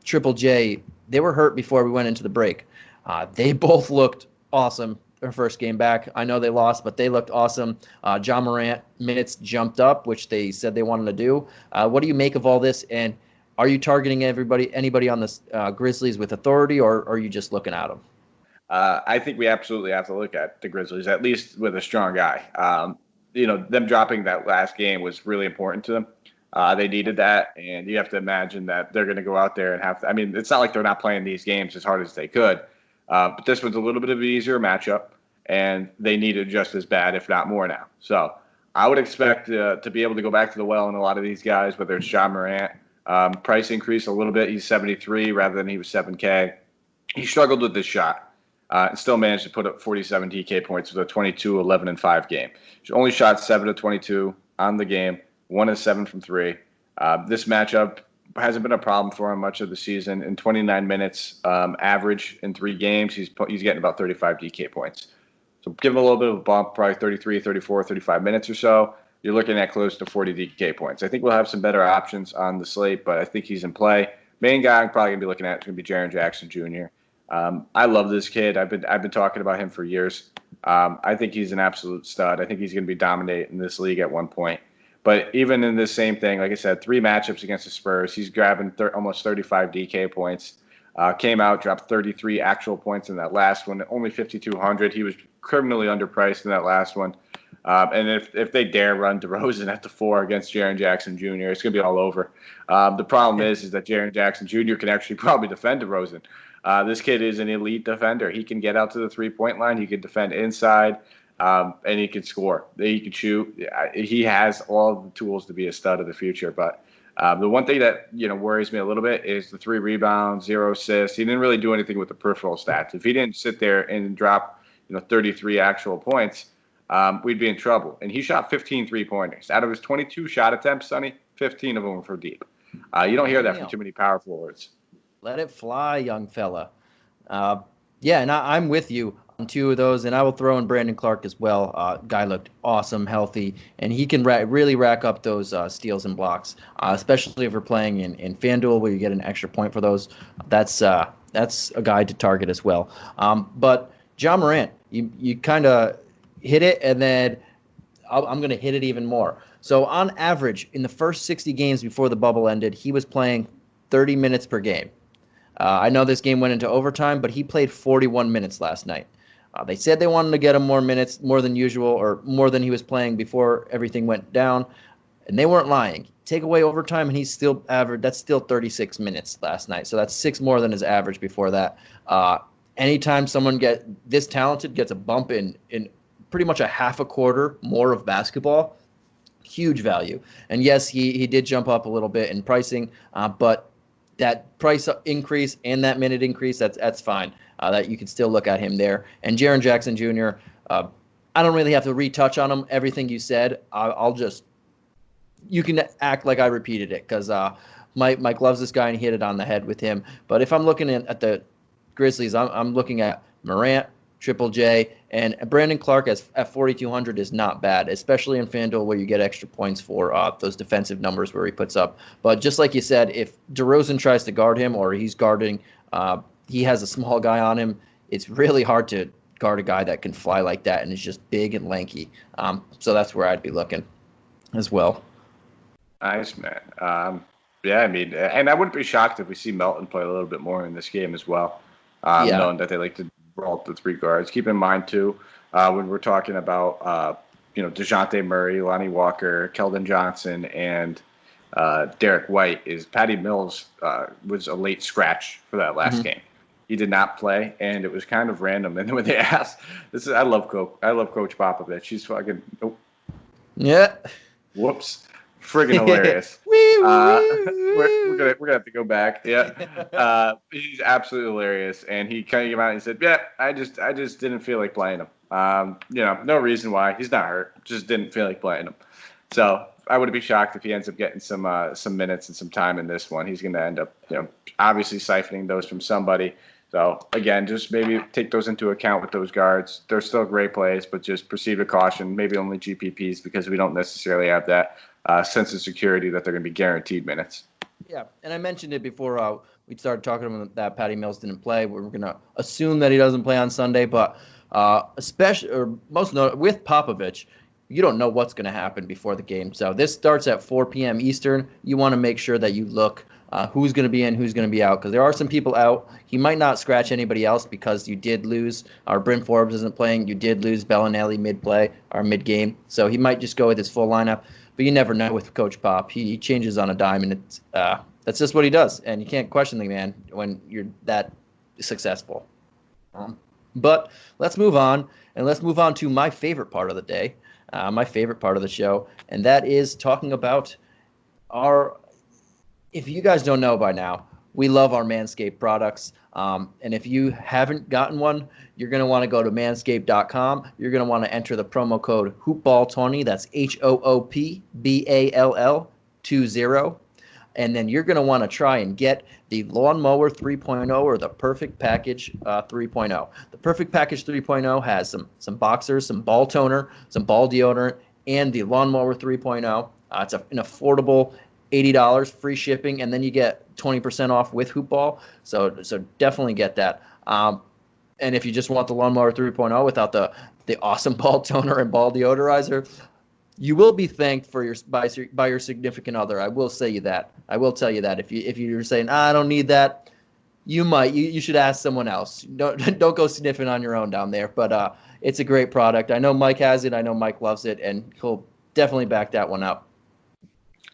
Speaker 3: Triple J. They were hurt before we went into the break. They both looked awesome their first game back. I know they lost, but they looked awesome. Ja Morant minutes jumped up, which they said they wanted to do. What do you make of all this? And are you targeting anybody on the Grizzlies with authority, or are you just looking at them?
Speaker 4: I think we absolutely have to look at the Grizzlies, at least with a strong guy. Them dropping that last game was really important to them. They needed that, and you have to imagine that they're going to go out there and have to. I mean, it's not like they're not playing these games as hard as they could, but this was a little bit of an easier matchup, and they need it just as bad, if not more now. So I would expect to be able to go back to the well in a lot of these guys, whether it's Ja Morant. Price increase a little bit. He's 73 rather than he was 7K. He struggled with this shot. And still managed to put up 47 DK points with a 22, 11, and 5 game. He only shot 7 of 22 on the game, 1 of 7 from 3. This matchup hasn't been a problem for him much of the season. In 29 minutes average in 3 games, he's getting about 35 DK points. So give him a little bit of a bump, probably 33, 34, 35 minutes or so. You're looking at close to 40 DK points. I think we'll have some better options on the slate, but I think he's in play. Main guy I'm probably going to be looking at is going to be Jaren Jackson Jr. I love this kid. I've been talking about him for years. I think he's an absolute stud. I think he's going to be dominating this league at one point. But even in this same thing, like I said, 3 matchups against the Spurs, he's grabbing almost 35 DK points. Came out, dropped 33 actual points in that last one, only 5,200. He was criminally underpriced in that last one. And if they dare run DeRozan at the 4 against Jaren Jackson Jr., it's going to be all over. The problem is that Jaren Jackson Jr. can actually probably defend DeRozan. This kid is an elite defender. He can get out to the 3-point line. He can defend inside, and he can score. He can shoot. He has all the tools to be a stud of the future. But the one thing that worries me a little bit is the 3 rebounds, 0 assists. He didn't really do anything with the peripheral stats. If he didn't sit there and drop 33 actual points, we'd be in trouble. And he shot 15 3-pointers. Out of his 22 shot attempts, Sonny, 15 of them were from deep. You don't hear that from too many power forwards.
Speaker 3: Let it fly, young fella. Yeah, and I'm with you on 2 of those, and I will throw in Brandon Clark as well. Guy looked awesome, healthy, and he can really rack up those steals and blocks, especially if we're playing in FanDuel where you get an extra point for those. That's a guy to target as well. But Ja Morant, you kind of hit it, and then I'm going to hit it even more. So on average, in the first 60 games before the bubble ended, he was playing 30 minutes per game. I know this game went into overtime, but he played 41 minutes last night. They said they wanted to get him more minutes, more than usual, or more than he was playing before everything went down, and they weren't lying. Take away overtime, and he's still average. That's still 36 minutes last night, so that's 6 more than his average before that. Anytime someone this talented gets a bump in pretty much a half a quarter more of basketball, huge value. And yes, he did jump up a little bit in pricing, but that price increase and that minute increase, that's fine. That you can still look at him there. And Jaren Jackson Jr., I don't really have to retouch on him. Everything you said, you can act like I repeated it because Mike loves this guy and he hit it on the head with him. But if I'm looking at the Grizzlies, I'm looking at Morant, Triple J, and Brandon Clark at 4,200 is not bad, especially in FanDuel where you get extra points for those defensive numbers where he puts up. But just like you said, if DeRozan tries to guard him or he's guarding, he has a small guy on him, it's really hard to guard a guy that can fly like that and is just big and lanky. So that's where I'd be looking as well.
Speaker 4: Nice, man. Yeah, I mean, and I wouldn't be shocked if we see Melton play a little bit more in this game as well, knowing that they like to roll the 3 guards. Keep in mind, too, when we're talking about, DeJounte Murray, Lonnie Walker, Keldon Johnson, and Derek White, is Patty Mills was a late scratch for that last game. He did not play, and it was kind of random. And when they asked, I love Coach Popovich. He's fucking
Speaker 3: yeah.
Speaker 4: Whoops. Friggin' hilarious. We're gonna have to go back. Yeah, he's absolutely hilarious, and he kind of came out and he said, "Yeah, I just didn't feel like playing him. No reason why. He's not hurt. Just didn't feel like playing him." So I wouldn't be shocked if he ends up getting some minutes and some time in this one. He's going to end up, obviously siphoning those from somebody. So again, just maybe take those into account with those guards. They're still great plays, but just proceed with caution. Maybe only GPPs because we don't necessarily have that sense of security that they're going to be guaranteed minutes.
Speaker 3: Yeah, and I mentioned it before we started talking about that Patty Mills didn't play. We're going to assume that he doesn't play on Sunday, but especially or most with Popovich, you don't know what's going to happen before the game. So this starts at 4 p.m. Eastern. You want to make sure that you look who's going to be in, who's going to be out, because there are some people out. He might not scratch anybody else because you did lose. Bryn Forbes isn't playing. You did lose Bellinelli mid-play or mid-game. So he might just go with his full lineup. But you never know with Coach Pop. He changes on a dime, and it's that's just what he does. And you can't question the man when you're that successful. But let's move on, and let's move on to my favorite part of the day, my favorite part of the show, and that is talking about if you guys don't know by now, we love our Manscaped products. And if you haven't gotten one, you're going to want to go to manscaped.com. You're going to want to enter the promo code HoopBall20. That's HOOPBALL20. And then you're going to want to try and get the Lawnmower 3.0 or the Perfect Package 3.0. The Perfect Package 3.0 has some boxers, some ball toner, some ball deodorant, and the Lawnmower 3.0. It's an affordable $80, free shipping, and then you get 20% off with Hoopball. So definitely get that. And if you just want the Lawnmower 3.0 without the awesome ball toner and ball deodorizer, you will be thanked by your significant other. I will say you that. I will tell you that if you're saying I don't need that, you should ask someone else. Don't go sniffing on your own down there. But it's a great product. I know Mike has it. I know Mike loves it, and he'll definitely back that one up.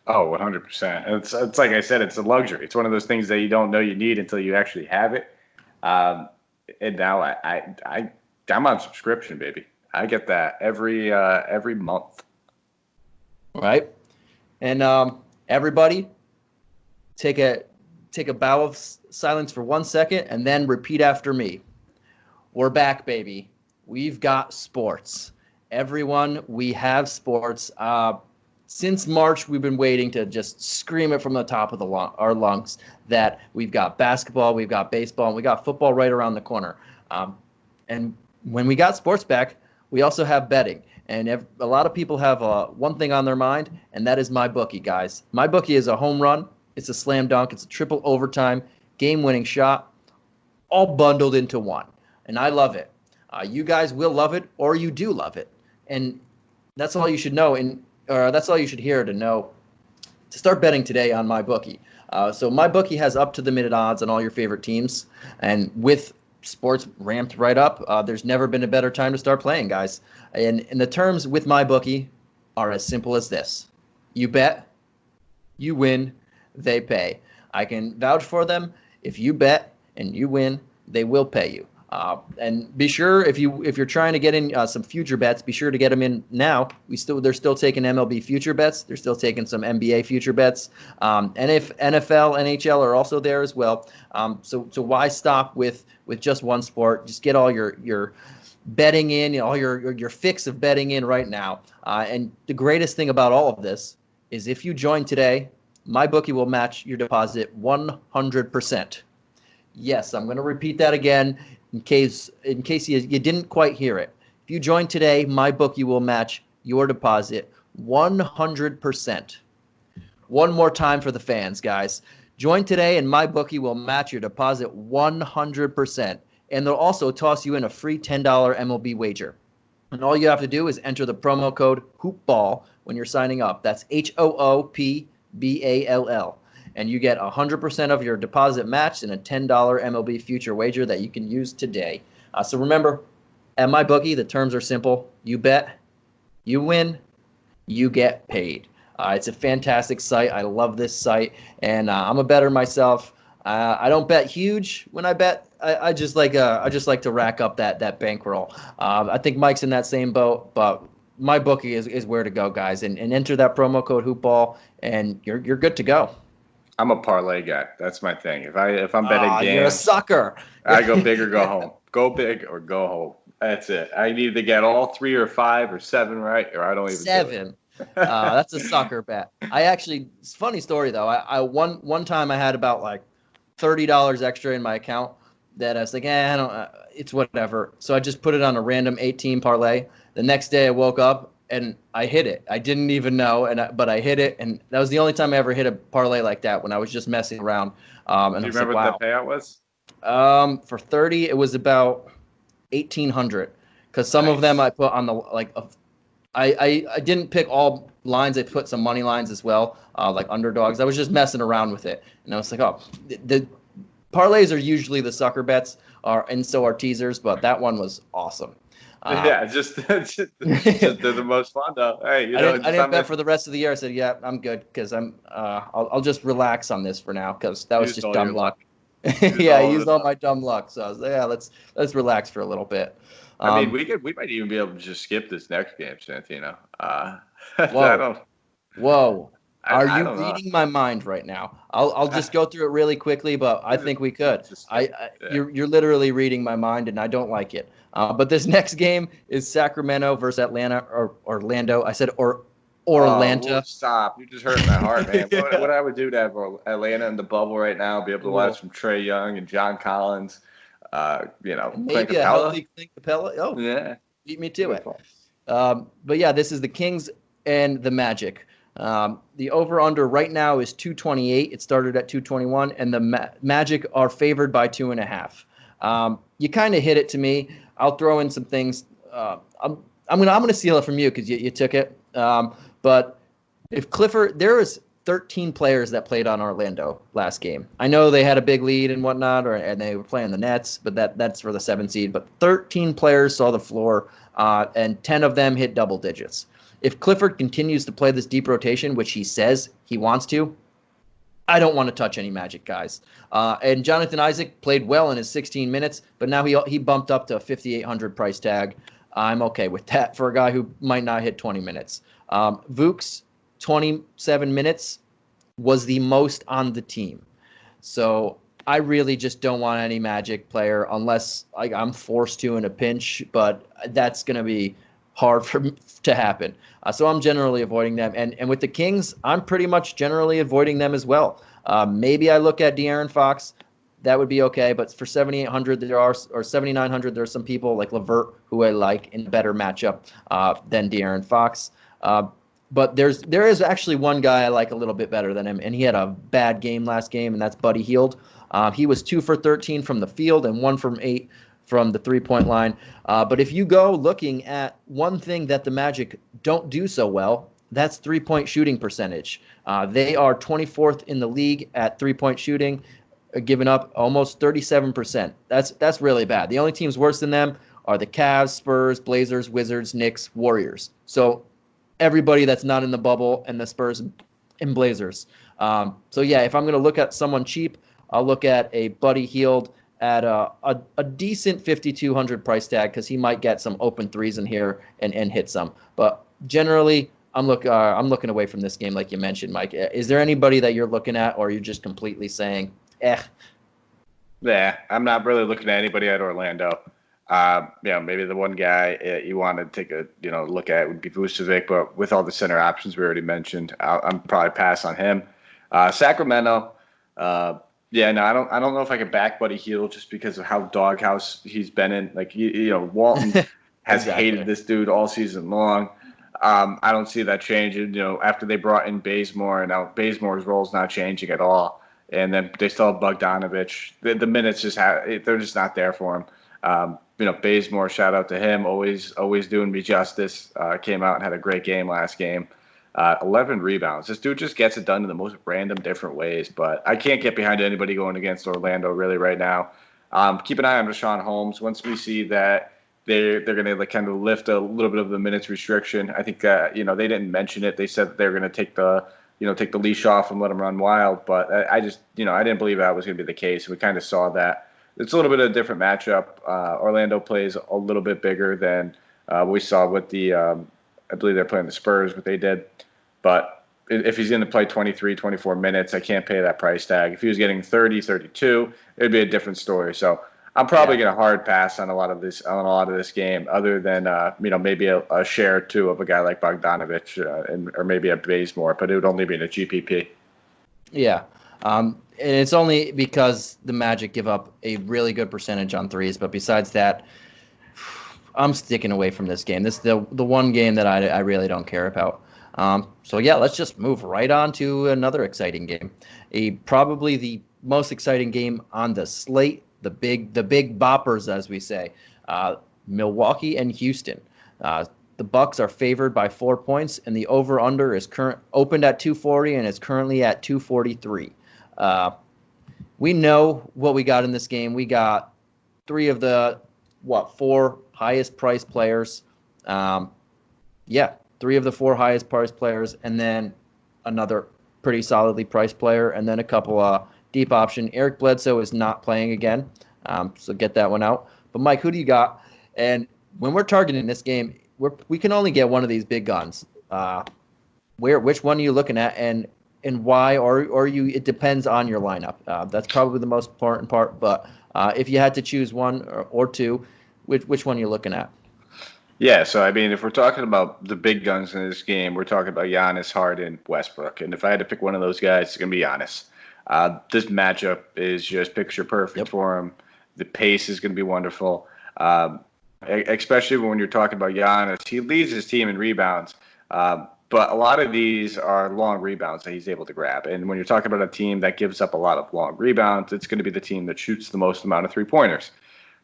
Speaker 4: Oh, 100%. It's like I said, it's a luxury. It's one of those things that you don't know you need until you actually have it. And now I'm on subscription, baby. I get that every month.
Speaker 3: All right. And everybody, take a bow of silence for 1 second and then repeat after me. We're back, baby. We've got sports. Everyone, we have sports. Since March, we've been waiting to just scream it from the top of our lungs that we've got basketball, we've got baseball, and we got football right around the corner. And when we got sports back, we also have betting. And a lot of people have one thing on their mind, and that is MyBookie, guys. MyBookie is a home run. It's a slam dunk. It's a triple overtime, game-winning shot, all bundled into one. And I love it. You guys will love it, or you do love it. And that's all you should know. That's all you should hear to know to start betting today on MyBookie. So MyBookie has up-to-the-minute odds on all your favorite teams. And with sports ramped right up, there's never been a better time to start playing, guys. And the terms with MyBookie are as simple as this. You bet, you win, they pay. I can vouch for them. If you bet and you win, they will pay you. And be sure if you're trying to get in some future bets, be sure to get them in now. They're still taking MLB future bets. They're still taking some NBA future bets. And if NFL, NHL are also there as well. So why stop with just one sport? Just get all your betting in, all your fix of betting in right now. And the greatest thing about all of this is if you join today, MyBookie will match your deposit 100%. Yes, I'm going to repeat that again. In case you didn't quite hear it. If you join today, MyBookie will match your deposit 100%. One more time for the fans, guys. Join today and MyBookie will match your deposit 100%. And they'll also toss you in a free $10 MLB wager. And all you have to do is enter the promo code HoopBall when you're signing up. That's HOOPBALL. And you get 100% of your deposit matched in a $10 MLB future wager that you can use today. So remember, at MyBookie, the terms are simple. You bet, you win, you get paid. It's a fantastic site. I love this site, and I'm a bettor myself. I don't bet huge when I bet. I just like to rack up that bankroll. I think Mike's in that same boat, but MyBookie is where to go, guys. And enter that promo code HoopBall, and you're good to go.
Speaker 4: I'm a parlay guy. That's my thing. If I'm betting games,
Speaker 3: you're a sucker.
Speaker 4: I go big or go home. Go big or go home. That's it. I need to get all 3 or 5 or 7 right, or I don't even.
Speaker 3: 7. That's a sucker bet. It's a funny story though. I one time I had about like $30 extra in my account that I was like, I don't, it's whatever. So I just put it on a random 18 parlay. The next day I woke up and I hit it. I didn't even know, but I hit it, and that was the only time I ever hit a parlay like that, when I was just messing around. And
Speaker 4: Do
Speaker 3: I
Speaker 4: you
Speaker 3: was
Speaker 4: remember
Speaker 3: like,
Speaker 4: what the payout was?
Speaker 3: For 30, it was about 1,800, because some of them I put on the I didn't pick all lines. I put some money lines as well, like underdogs. I was just messing around with it, and I was like, oh, the parlays are usually the sucker bets, and so are teasers, but that one was awesome.
Speaker 4: Yeah, just they're the most fun though. Hey,
Speaker 3: I didn't bet for the rest of the year. I said, yeah, I'm good, because I'll just relax on this for now, because that was just dumb luck. Yeah, I used all my dumb luck. So I was like, yeah, let's relax for a little bit.
Speaker 4: I mean, we might even be able to just skip this next game, Santino.
Speaker 3: Whoa. Are
Speaker 4: I
Speaker 3: you
Speaker 4: don't know.
Speaker 3: reading my mind right now? I'll just go through it really quickly, but I think we could. You're literally reading my mind, and I don't like it. But this next game is Sacramento versus Atlanta, or Orlando. I said Orlando.
Speaker 4: Oh, stop! You just hurt my heart, man. What I would do to have Atlanta in the bubble right now, be able to watch some Trae Young and John Collins,
Speaker 3: maybe a healthy Clint Capella. Oh, yeah, beat me to it. But yeah, this is the Kings and the Magic. The over-under right now is 228. It started at 221, and the Magic are favored by 2.5. You kind of hit it to me. I'll throw in some things. I'm gonna steal it from you, because you took it. But if Clifford, there was 13 players that played on Orlando last game. I know they had a big lead and whatnot, and they were playing the Nets, but that's for the 7 seed. But 13 players saw the floor, and 10 of them hit double digits. If Clifford continues to play this deep rotation, which he says he wants to, I don't want to touch any Magic guys. And Jonathan Isaac played well in his 16 minutes, but now he bumped up to a 5,800 price tag. I'm okay with that for a guy who might not hit 20 minutes. Vooks, 27 minutes, was the most on the team. So I really just don't want any Magic player unless I'm forced to in a pinch, but that's going to be hard to happen. So I'm generally avoiding them. And with the Kings, I'm pretty much generally avoiding them as well. Maybe I look at De'Aaron Fox. That would be okay. But for 7,800, or 7,900, there are some people like LeVert who I like in a better matchup than De'Aaron Fox. But there is actually one guy I like a little bit better than him, and he had a bad game last game, and that's Buddy Hield. He was 2 for 13 from the field and 1 from 8 from the three-point line. But if you go looking at one thing that the Magic don't do so well, that's three-point shooting percentage. They are 24th in the league at three-point shooting, giving up almost 37%. That's really bad. The only teams worse than them are the Cavs, Spurs, Blazers, Wizards, Knicks, Warriors. So everybody that's not in the bubble, and the Spurs and Blazers. So yeah, if I'm going to look at someone cheap, I'll look at a Buddy Hield at a decent 5,200 price tag, because he might get some open threes in here and hit some. But generally, I'm looking away from this game, like you mentioned, Mike. Is there anybody that you're looking at, or are you just completely saying,
Speaker 4: Yeah, I'm not really looking at anybody at Orlando. Maybe the one guy you want to take a look at would be Vucevic, but with all the center options we already mentioned, I'm probably pass on him. Sacramento. I don't know if I could back Buddy Hield just because of how doghouse he's been in. Like, Walton has hated this dude all season long. I don't see that changing. After they brought in Bazemore, and now Bazemore's role is not changing at all. And then they still have Bogdanovich. The minutes they're just not there for him. Bazemore, shout out to him, always doing me justice. Came out and had a great game last game. 11 rebounds. This dude just gets it done in the most random, different ways. But I can't get behind anybody going against Orlando really right now. Keep an eye on Rashawn Holmes. Once we see that they're going to kind of lift a little bit of the minutes restriction, I think they didn't mention it. They said that they were going to take the leash off and let him run wild. But I just I didn't believe that was going to be the case. We kind of saw that. It's a little bit of a different matchup. Orlando plays a little bit bigger than we saw with the I believe they're playing the Spurs, what they did. But if he's going to play 23, 24 minutes, I can't pay that price tag. If he was getting 30, 32, it would be a different story. So I'm probably going to hard pass on a lot of this game, other than maybe a share or two of a guy like Bogdanovich or maybe a Bazemore, but it would only be in a GPP.
Speaker 3: Yeah, and it's only because the Magic give up a really good percentage on threes, but besides that, I'm sticking away from this game. This is the one game that I really don't care about. So yeah, let's just move right on to another exciting game. Probably the most exciting game on the slate, the big boppers, as we say. Milwaukee and Houston. The Bucks are favored by 4 points, and the over/under is opened at 240 and is currently at 243. We know what we got in this game. We got three of the four highest priced players. Three of the four highest priced players, and then another pretty solidly priced player, and then a couple deep option. Eric Bledsoe is not playing again, so get that one out. But Mike, who do you got? And when we're targeting this game, we can only get one of these big guns. Which one are you looking at, and why? Or you? It depends on your lineup. That's probably the most important part. But if you had to choose one or two, which one are you looking at?
Speaker 4: Yeah, so I mean, if we're talking about the big guns in this game, we're talking about Giannis, Harden, Westbrook, and if I had to pick one of those guys, it's going to be Giannis. This matchup is just picture perfect for him. The pace is going to be wonderful, especially when you're talking about Giannis. He leads his team in rebounds, but a lot of these are long rebounds that he's able to grab. And when you're talking about a team that gives up a lot of long rebounds, it's going to be the team that shoots the most amount of three-pointers.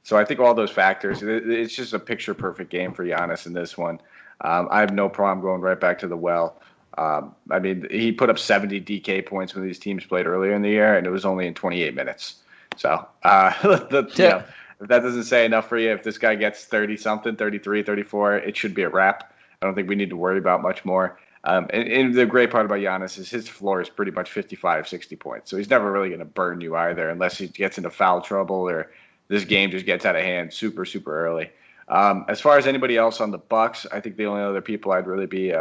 Speaker 4: So I think all those factors, it's just a picture-perfect game for Giannis in this one. I have no problem going right back to the well. I mean, he put up 70 DK points when these teams played earlier in the year, and it was only in 28 minutes. So if that doesn't say enough for you, if this guy gets 30-something, 33, 34, it should be a wrap. I don't think we need to worry about much more. And the great part about Giannis is his floor is pretty much 55, 60 points. So he's never really going to burn you either, unless he gets into foul trouble or this game just gets out of hand super, super early. As far as anybody else on the Bucks, I think the only other people I'd really be,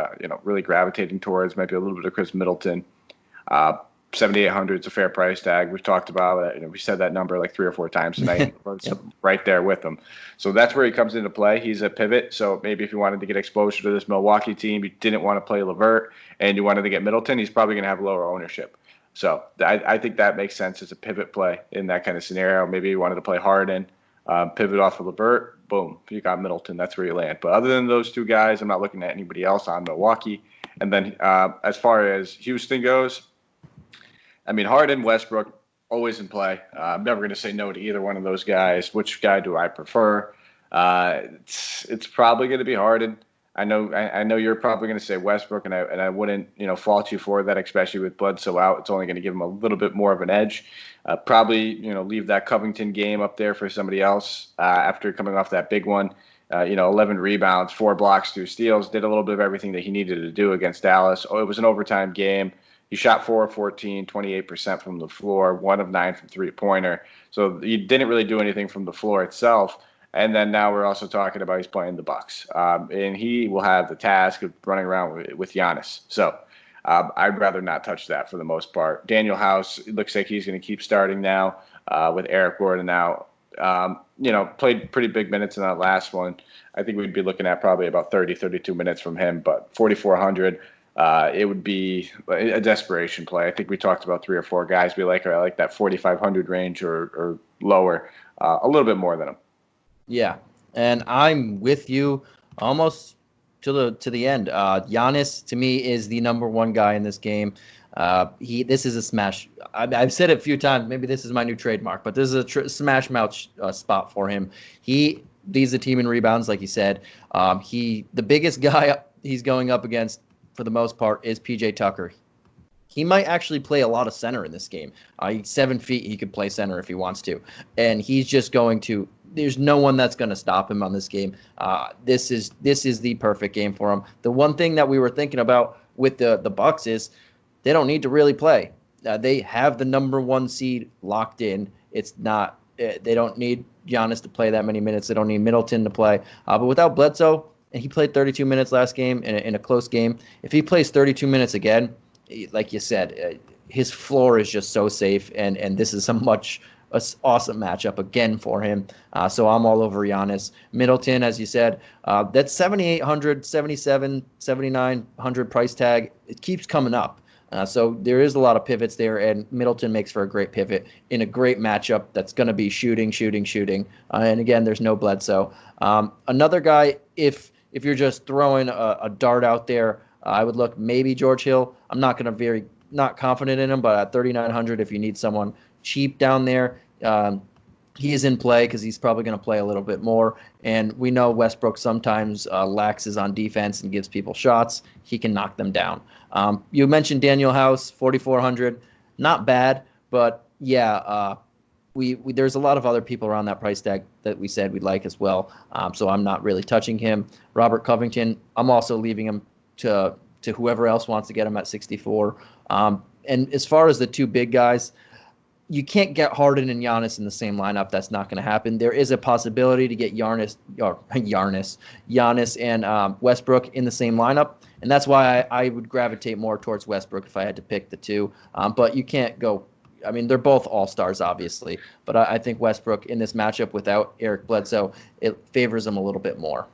Speaker 4: really gravitating towards might be a little bit of Chris Middleton. 7,800 is a fair price tag. We've talked about it. We said that number like 3 or 4 times tonight. Right there with him. So that's where he comes into play. He's a pivot. So maybe if you wanted to get exposure to this Milwaukee team, you didn't want to play LeVert, and you wanted to get Middleton, he's probably going to have lower ownership. So I think that makes sense as a pivot play in that kind of scenario. Maybe you wanted to play Harden, pivot off of LeVert, boom, you got Middleton. That's where you land. But other than those two guys, I'm not looking at anybody else on Milwaukee. And then as far as Houston goes, I mean, Harden, Westbrook, always in play. I'm never going to say no to either one of those guys. Which guy do I prefer? It's probably going to be Harden. I know you're probably going to say Westbrook, and I wouldn't fault you for that, especially with Bledsoe out. It's only going to give him a little bit more of an edge. Probably leave that Covington game up there for somebody else after coming off that big one. 11 rebounds, 4 blocks, 2 steals, did a little bit of everything that he needed to do against Dallas. It was an overtime game. He shot 4 of 14, 28% from the floor, 1 of 9 from three-pointer. So he didn't really do anything from the floor itself. And then now we're also talking about he's playing the Bucks, and he will have the task of running around with Giannis. So I'd rather not touch that for the most part. Daniel House, it looks like he's going to keep starting now with Eric Gordon out. Played pretty big minutes in that last one. I think we'd be looking at probably about 30, 32 minutes from him, but 4,400. It would be a desperation play. I think we talked about 3 or 4 guys I like that 4,500 range or lower, a little bit more than him. Yeah,
Speaker 3: and I'm with you almost to the end. Giannis, to me, is the number one guy in this game. This is a smash. I've said it a few times. Maybe this is my new trademark, but this is a smash mouth spot for him. He leads the team in rebounds, like you said. The biggest guy he's going up against, for the most part, is PJ Tucker. He might actually play a lot of center in this game. He's 7 feet. He could play center if he wants to. And he's just going to – there's no one that's going to stop him on this game. This is the perfect game for him. The one thing that we were thinking about with the Bucks is they don't need to really play. They have the number 1 seed locked in. It's not they don't need Giannis to play that many minutes. They don't need Middleton to play. But without Bledsoe, and he played 32 minutes last game in a close game, if he plays 32 minutes again – like you said, his floor is just so safe, and this is a much awesome matchup again for him. So I'm all over Giannis. Middleton, as you said, that 7,800, 77, 7,900 price tag, it keeps coming up. So there is a lot of pivots there, and Middleton makes for a great pivot in a great matchup that's going to be shooting. And again, there's no Bledsoe. Another guy, if you're just throwing a dart out there, I would look maybe George Hill. I'm not confident in him, but at 3,900, if you need someone cheap down there, he is in play because he's probably going to play a little bit more. And we know Westbrook sometimes laxes on defense and gives people shots. He can knock them down. You mentioned Daniel House, 4,400. Not bad, but yeah, we there's a lot of other people around that price tag that we said we'd like as well. So I'm not really touching him. Robert Covington, I'm also leaving him to whoever else wants to get him at 64. And as far as the two big guys, you can't get Harden and Giannis in the same lineup. That's not going to happen. There is a possibility to get Giannis and Westbrook in the same lineup, and that's why I would gravitate more towards Westbrook if I had to pick the two. But you can't go. I mean, they're both all-stars, obviously, but I think Westbrook in this matchup without Eric Bledsoe, it favors him a little bit more.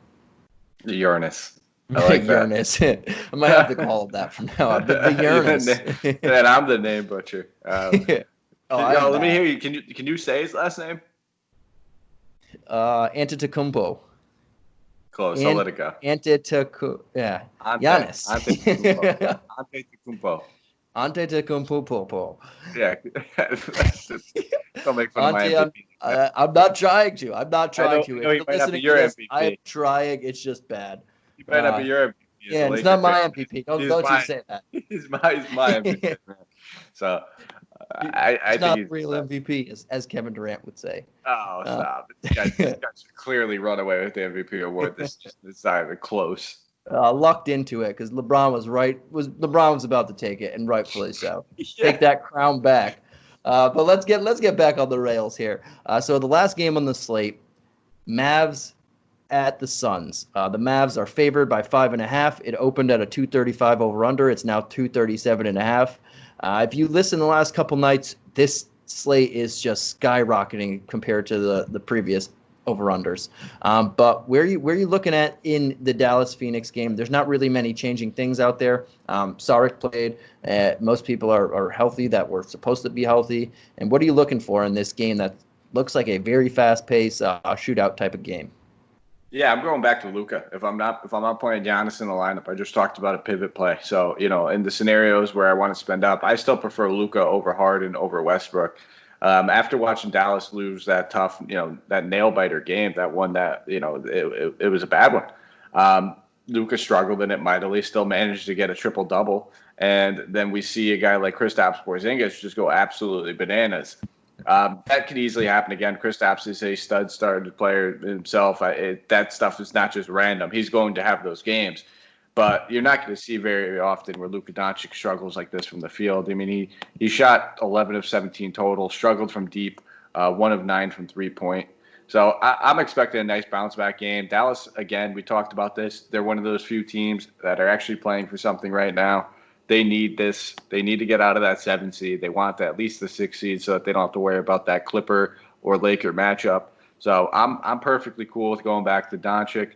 Speaker 4: Giannis. I like
Speaker 3: Giannis. I might have to call it that from now on. The Giannis.
Speaker 4: And I'm the name butcher. Let me hear you. Can you say his last name?
Speaker 3: Antetokounmpo.
Speaker 4: Close. I'll let it go.
Speaker 3: Antetokounmpo. Yeah. Giannis.
Speaker 4: Antetokounmpo.
Speaker 3: Antetokounmpo.
Speaker 4: Yeah. Don't make fun of my MVP.
Speaker 3: I'm not trying to. If you're listening to this, I'm trying. It's just bad.
Speaker 4: You might not be your MVP.
Speaker 3: Yeah, it's not my MVP. Don't you say that.
Speaker 4: He's my MVP. So I
Speaker 3: think
Speaker 4: not
Speaker 3: he's real MVP, as Kevin Durant would say.
Speaker 4: Oh, stop! This guy should clearly run away with the MVP award. It's not even close.
Speaker 3: Lucked into it because LeBron was about to take it, and rightfully so. Take that crown back. But let's get back on the rails here. So the last game on the slate, Mavs at the Suns. The Mavs are favored by 5.5. It opened at a 235 over/under. It's now 237.5. If you listen the last couple nights, this slate is just skyrocketing compared to the previous over/unders. But where you looking at in the Dallas-Phoenix game? There's not really many changing things out there. Saric played. Most people are healthy that were supposed to be healthy. And what are you looking for in this game that looks like a very fast-paced shootout type of game?
Speaker 4: Yeah, I'm going back to Luka. If I'm not playing Giannis in the lineup, I just talked about a pivot play. So, in the scenarios where I want to spend up, I still prefer Luka over Harden, over Westbrook. After watching Dallas lose that tough, that nail biter game, that one that, it was a bad one. Luka struggled in it mightily, still managed to get a triple double. And then we see a guy like Kristaps Porzingis just go absolutely bananas. That could easily happen again. Kristaps is a stud-started player himself. That stuff is not just random. He's going to have those games. But you're not going to see very often where Luka Doncic struggles like this from the field. I mean, he shot 11 of 17 total, struggled from deep, 1 of 9 from three-point. So I'm expecting a nice bounce-back game. Dallas, again, we talked about this. They're one of those few teams that are actually playing for something right now. They need this. They need to get out of that 7 seed. They want at least the 6 seed so that they don't have to worry about that Clipper or Laker matchup. So I'm perfectly cool with going back to Doncic.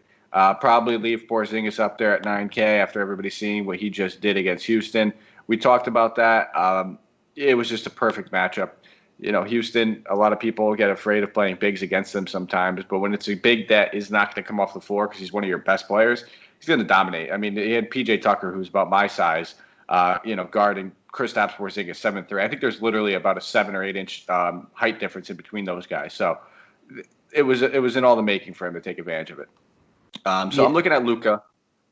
Speaker 4: Probably leave Porzingis up there at 9K after everybody seeing what he just did against Houston. We talked about that. It was just a perfect matchup. Houston, a lot of people get afraid of playing bigs against them sometimes, but when it's a big that is not going to come off the floor because he's one of your best players, he's going to dominate. I mean, he had PJ Tucker, who's about my size, guarding Kristaps Porzingis 7'3". I think there's literally about a 7 or 8 inch height difference in between those guys. So it was in all the making for him to take advantage of it. I'm looking at Luka.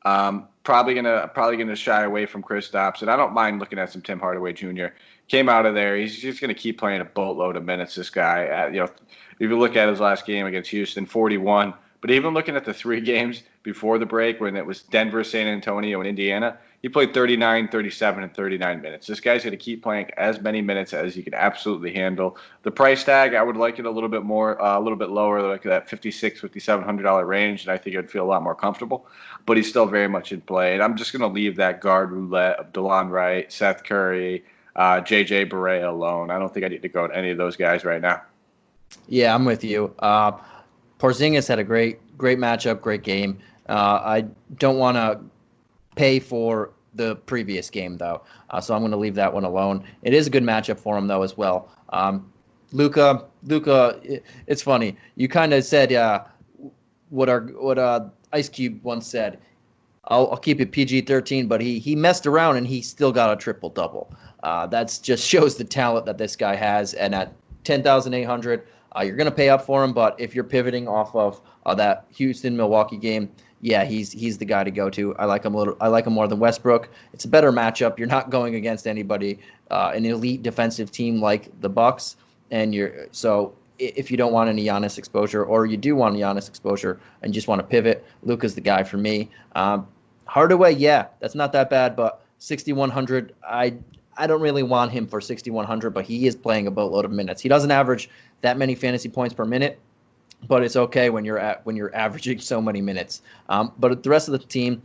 Speaker 4: Probably gonna shy away from Kristaps, and I don't mind looking at some Tim Hardaway Jr. Came out of there. He's just gonna keep playing a boatload of minutes. This guy, if you look at his last game against Houston, 41. But even looking at the 3 games before the break, when it was Denver, San Antonio, and Indiana, he played 39, 37, and 39 minutes. This guy's going to keep playing as many minutes as he can absolutely handle. The price tag, I would like it a little bit more, a little bit lower, like that $5,600, $5,700 range, and I think I'd feel a lot more comfortable. But he's still very much in play. And I'm just going to leave that guard roulette of DeLon Wright, Seth Curry, JJ Barea alone. I don't think I need to go to any of those guys right now.
Speaker 3: Yeah, I'm with you. Porzingis had a great matchup, great game. I don't want to pay for the previous game though, so I'm going to leave that one alone. It is a good matchup for him though as well. Luca, it's funny. You kind of said what Ice Cube once said. I'll keep it PG-13, but he messed around and he still got a triple double. That's just shows the talent that this guy has. And at 10,800, you're going to pay up for him. But if you're pivoting off of that Houston Milwaukee game, yeah, he's the guy to go to. I like him more than Westbrook. It's a better matchup. You're not going against anybody, an elite defensive team like the Bucks, and if you don't want any Giannis exposure, or you do want Giannis exposure and just want to pivot, Luka's the guy for me. Hardaway, yeah, that's not that bad, but 6,100, I don't really want him for 6,100, but he is playing a boatload of minutes. He doesn't average that many fantasy points per minute, but it's okay when you're averaging so many minutes. But the rest of the team,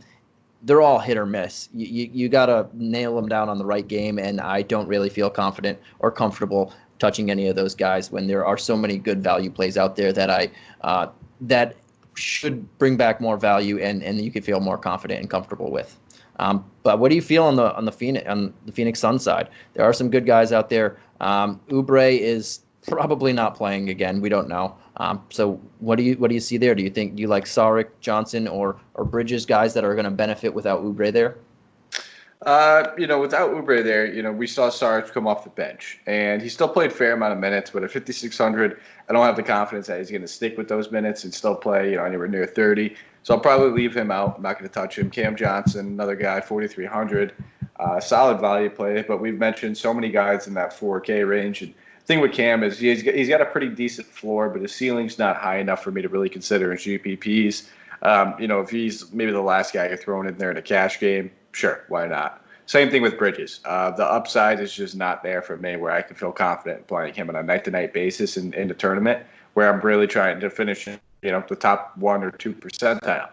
Speaker 3: they're all hit or miss. You gotta nail them down on the right game, and I don't really feel confident or comfortable touching any of those guys when there are so many good value plays out there that should bring back more value and you can feel more confident and comfortable with. But what do you feel on the Phoenix Suns side? There are some good guys out there. Oubre is probably not playing again. We don't know. So what do you see there? Do you like Saric, Johnson, or Bridges, guys that are going to benefit without Oubre there?
Speaker 4: Without Oubre there, we saw Sarge come off the bench, and he still played a fair amount of minutes, but at 5,600, I don't have the confidence that he's going to stick with those minutes and still play, anywhere near 30. So I'll probably leave him out. I'm not going to touch him. Cam Johnson, another guy, 4,300, solid value play, but we've mentioned so many guys in that 4K range. And the thing with Cam is he's got a pretty decent floor, but his ceiling's not high enough for me to really consider in GPPs. If he's maybe the last guy you're throwing in there in a cash game, sure, why not? Same thing with Bridges. The upside is just not there for me where I can feel confident in playing him on a night-to-night basis in the tournament where I'm really trying to finish, the top 1 or 2 percentile.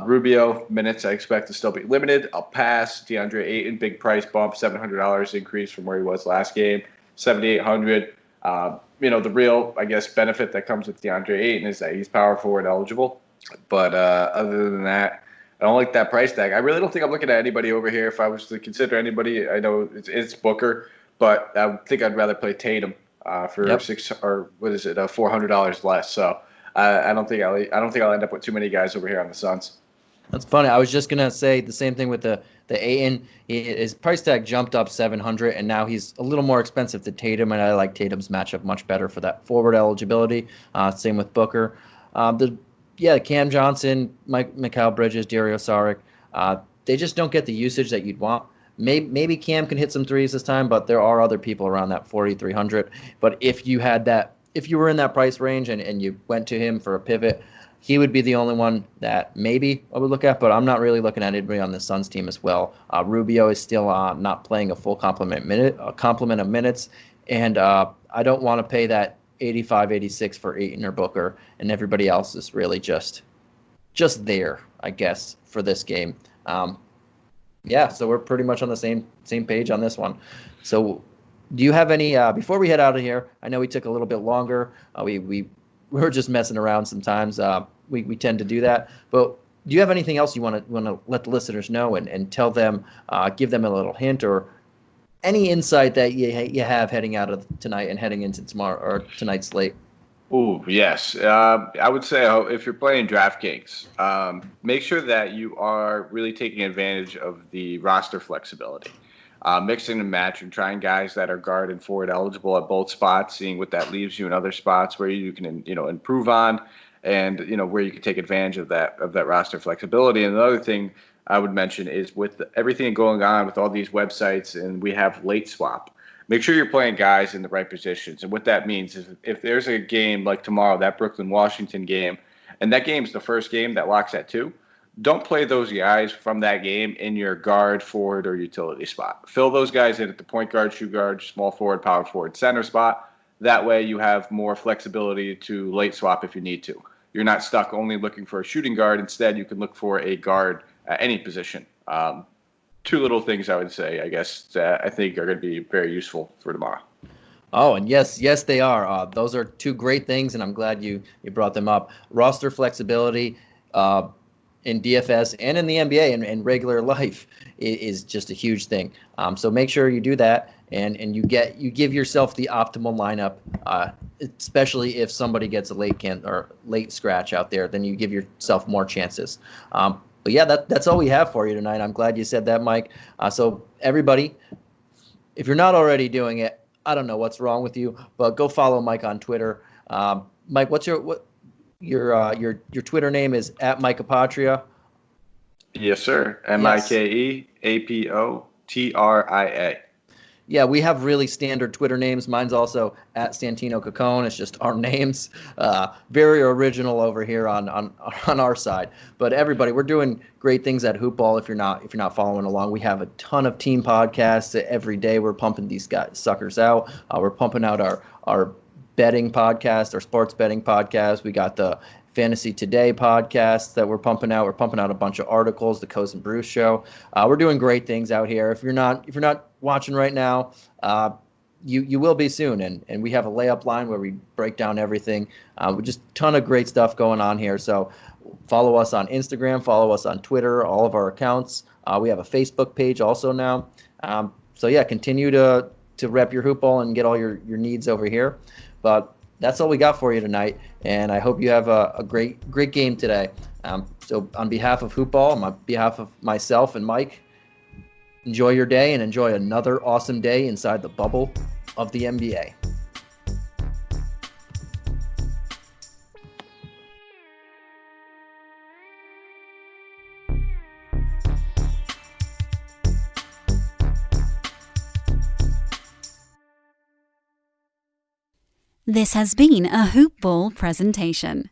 Speaker 4: Rubio, minutes I expect to still be limited. I'll pass. DeAndre Ayton, big price bump, $700 increase from where he was last game, 7,800. The real, I guess, benefit that comes with DeAndre Ayton is that he's power forward eligible. But other than that, I don't like that price tag. I really don't think I'm looking at anybody over here. If I was to consider anybody, I know it's Booker, but I think I'd rather play Tatum for $400 less. So I don't think I'll end up with too many guys over here on the Suns.
Speaker 3: That's funny. I was just gonna say the same thing with the Ayton. His price tag jumped up 700, and now he's a little more expensive than Tatum. And I like Tatum's matchup much better for that forward eligibility. Same with Booker. Cam Johnson, Mikal Bridges, Dario Saric, they just don't get the usage that you'd want. Maybe Cam can hit some threes this time, but there are other people around that 4,300. But if you were in that price range and you went to him for a pivot, he would be the only one that maybe I would look at. But I'm not really looking at anybody on the Suns team as well. Rubio is still not playing a full complement of minutes, and I don't want to pay that 85, 86 for Ayton or Booker, and everybody else is really just there, I guess, for this game. So we're pretty much on the same page on this one. So do you have any, before we head out of here, I know we took a little bit longer. We were just messing around sometimes. We tend to do that. But do you have anything else you want to let the listeners know and tell them, give them a little hint or any insight that you have heading out of tonight and heading into tomorrow or tonight's slate?
Speaker 4: Ooh, yes. I would say if you're playing DraftKings, make sure that you are really taking advantage of the roster flexibility. Mixing and matching, trying guys that are guard and forward eligible at both spots, seeing what that leaves you in other spots where you can, improve on and, where you can take advantage of that roster flexibility. And another thing I would mention is with everything going on with all these websites and we have late swap, make sure you're playing guys in the right positions. And what that means is if there's a game like tomorrow, that Brooklyn-Washington game, and that game's the first game that locks at 2, don't play those guys from that game in your guard, forward, or utility spot. Fill those guys in at the point guard, shoot guard, small forward, power forward, center spot. That way you have more flexibility to late swap if you need to. You're not stuck only looking for a shooting guard. Instead, you can look for a guard at any position. 2 little things I would say, I guess, that I think are going to be very useful for tomorrow.
Speaker 3: Oh, and yes, they are. Those are two great things, and I'm glad you brought them up. Roster flexibility uh, in DFS and in the NBA and regular life is just a huge thing. So make sure you do that, and you give yourself the optimal lineup. Especially if somebody gets a late scratch out there, then you give yourself more chances. But yeah, that's all we have for you tonight. I'm glad you said that, Mike. So everybody, if you're not already doing it, I don't know what's wrong with you, but go follow Mike on Twitter. Mike, what's your Twitter name is at Mike Apotria.
Speaker 4: Yes, sir.
Speaker 3: Yes.
Speaker 4: MikeApotria.
Speaker 3: Yeah, we have really standard Twitter names. Mine's also at Santino Caccone. It's just our names. Very original over here on our side. But everybody, we're doing great things at Hoopball. If you're not following along, we have a ton of team podcasts every day. We're pumping these suckers out. We're pumping out our betting podcast, our sports betting podcast. We got the Fantasy Today podcast that we're pumping out. We're pumping out a bunch of articles, the Coase and Bruce show. We're doing great things out here. If you're not watching right now, you will be soon. And we have a layup line where we break down everything. We just a ton of great stuff going on here. So follow us on Instagram, follow us on Twitter, all of our accounts. We have a Facebook page also now. So yeah, continue to rep your hoop ball and get all your needs over here. But that's all we got for you tonight, and I hope you have a great game today. So on behalf of Hoopball, on behalf of myself and Mike, enjoy your day and enjoy another awesome day inside the bubble of the NBA.
Speaker 2: This has been a Hoop Ball presentation.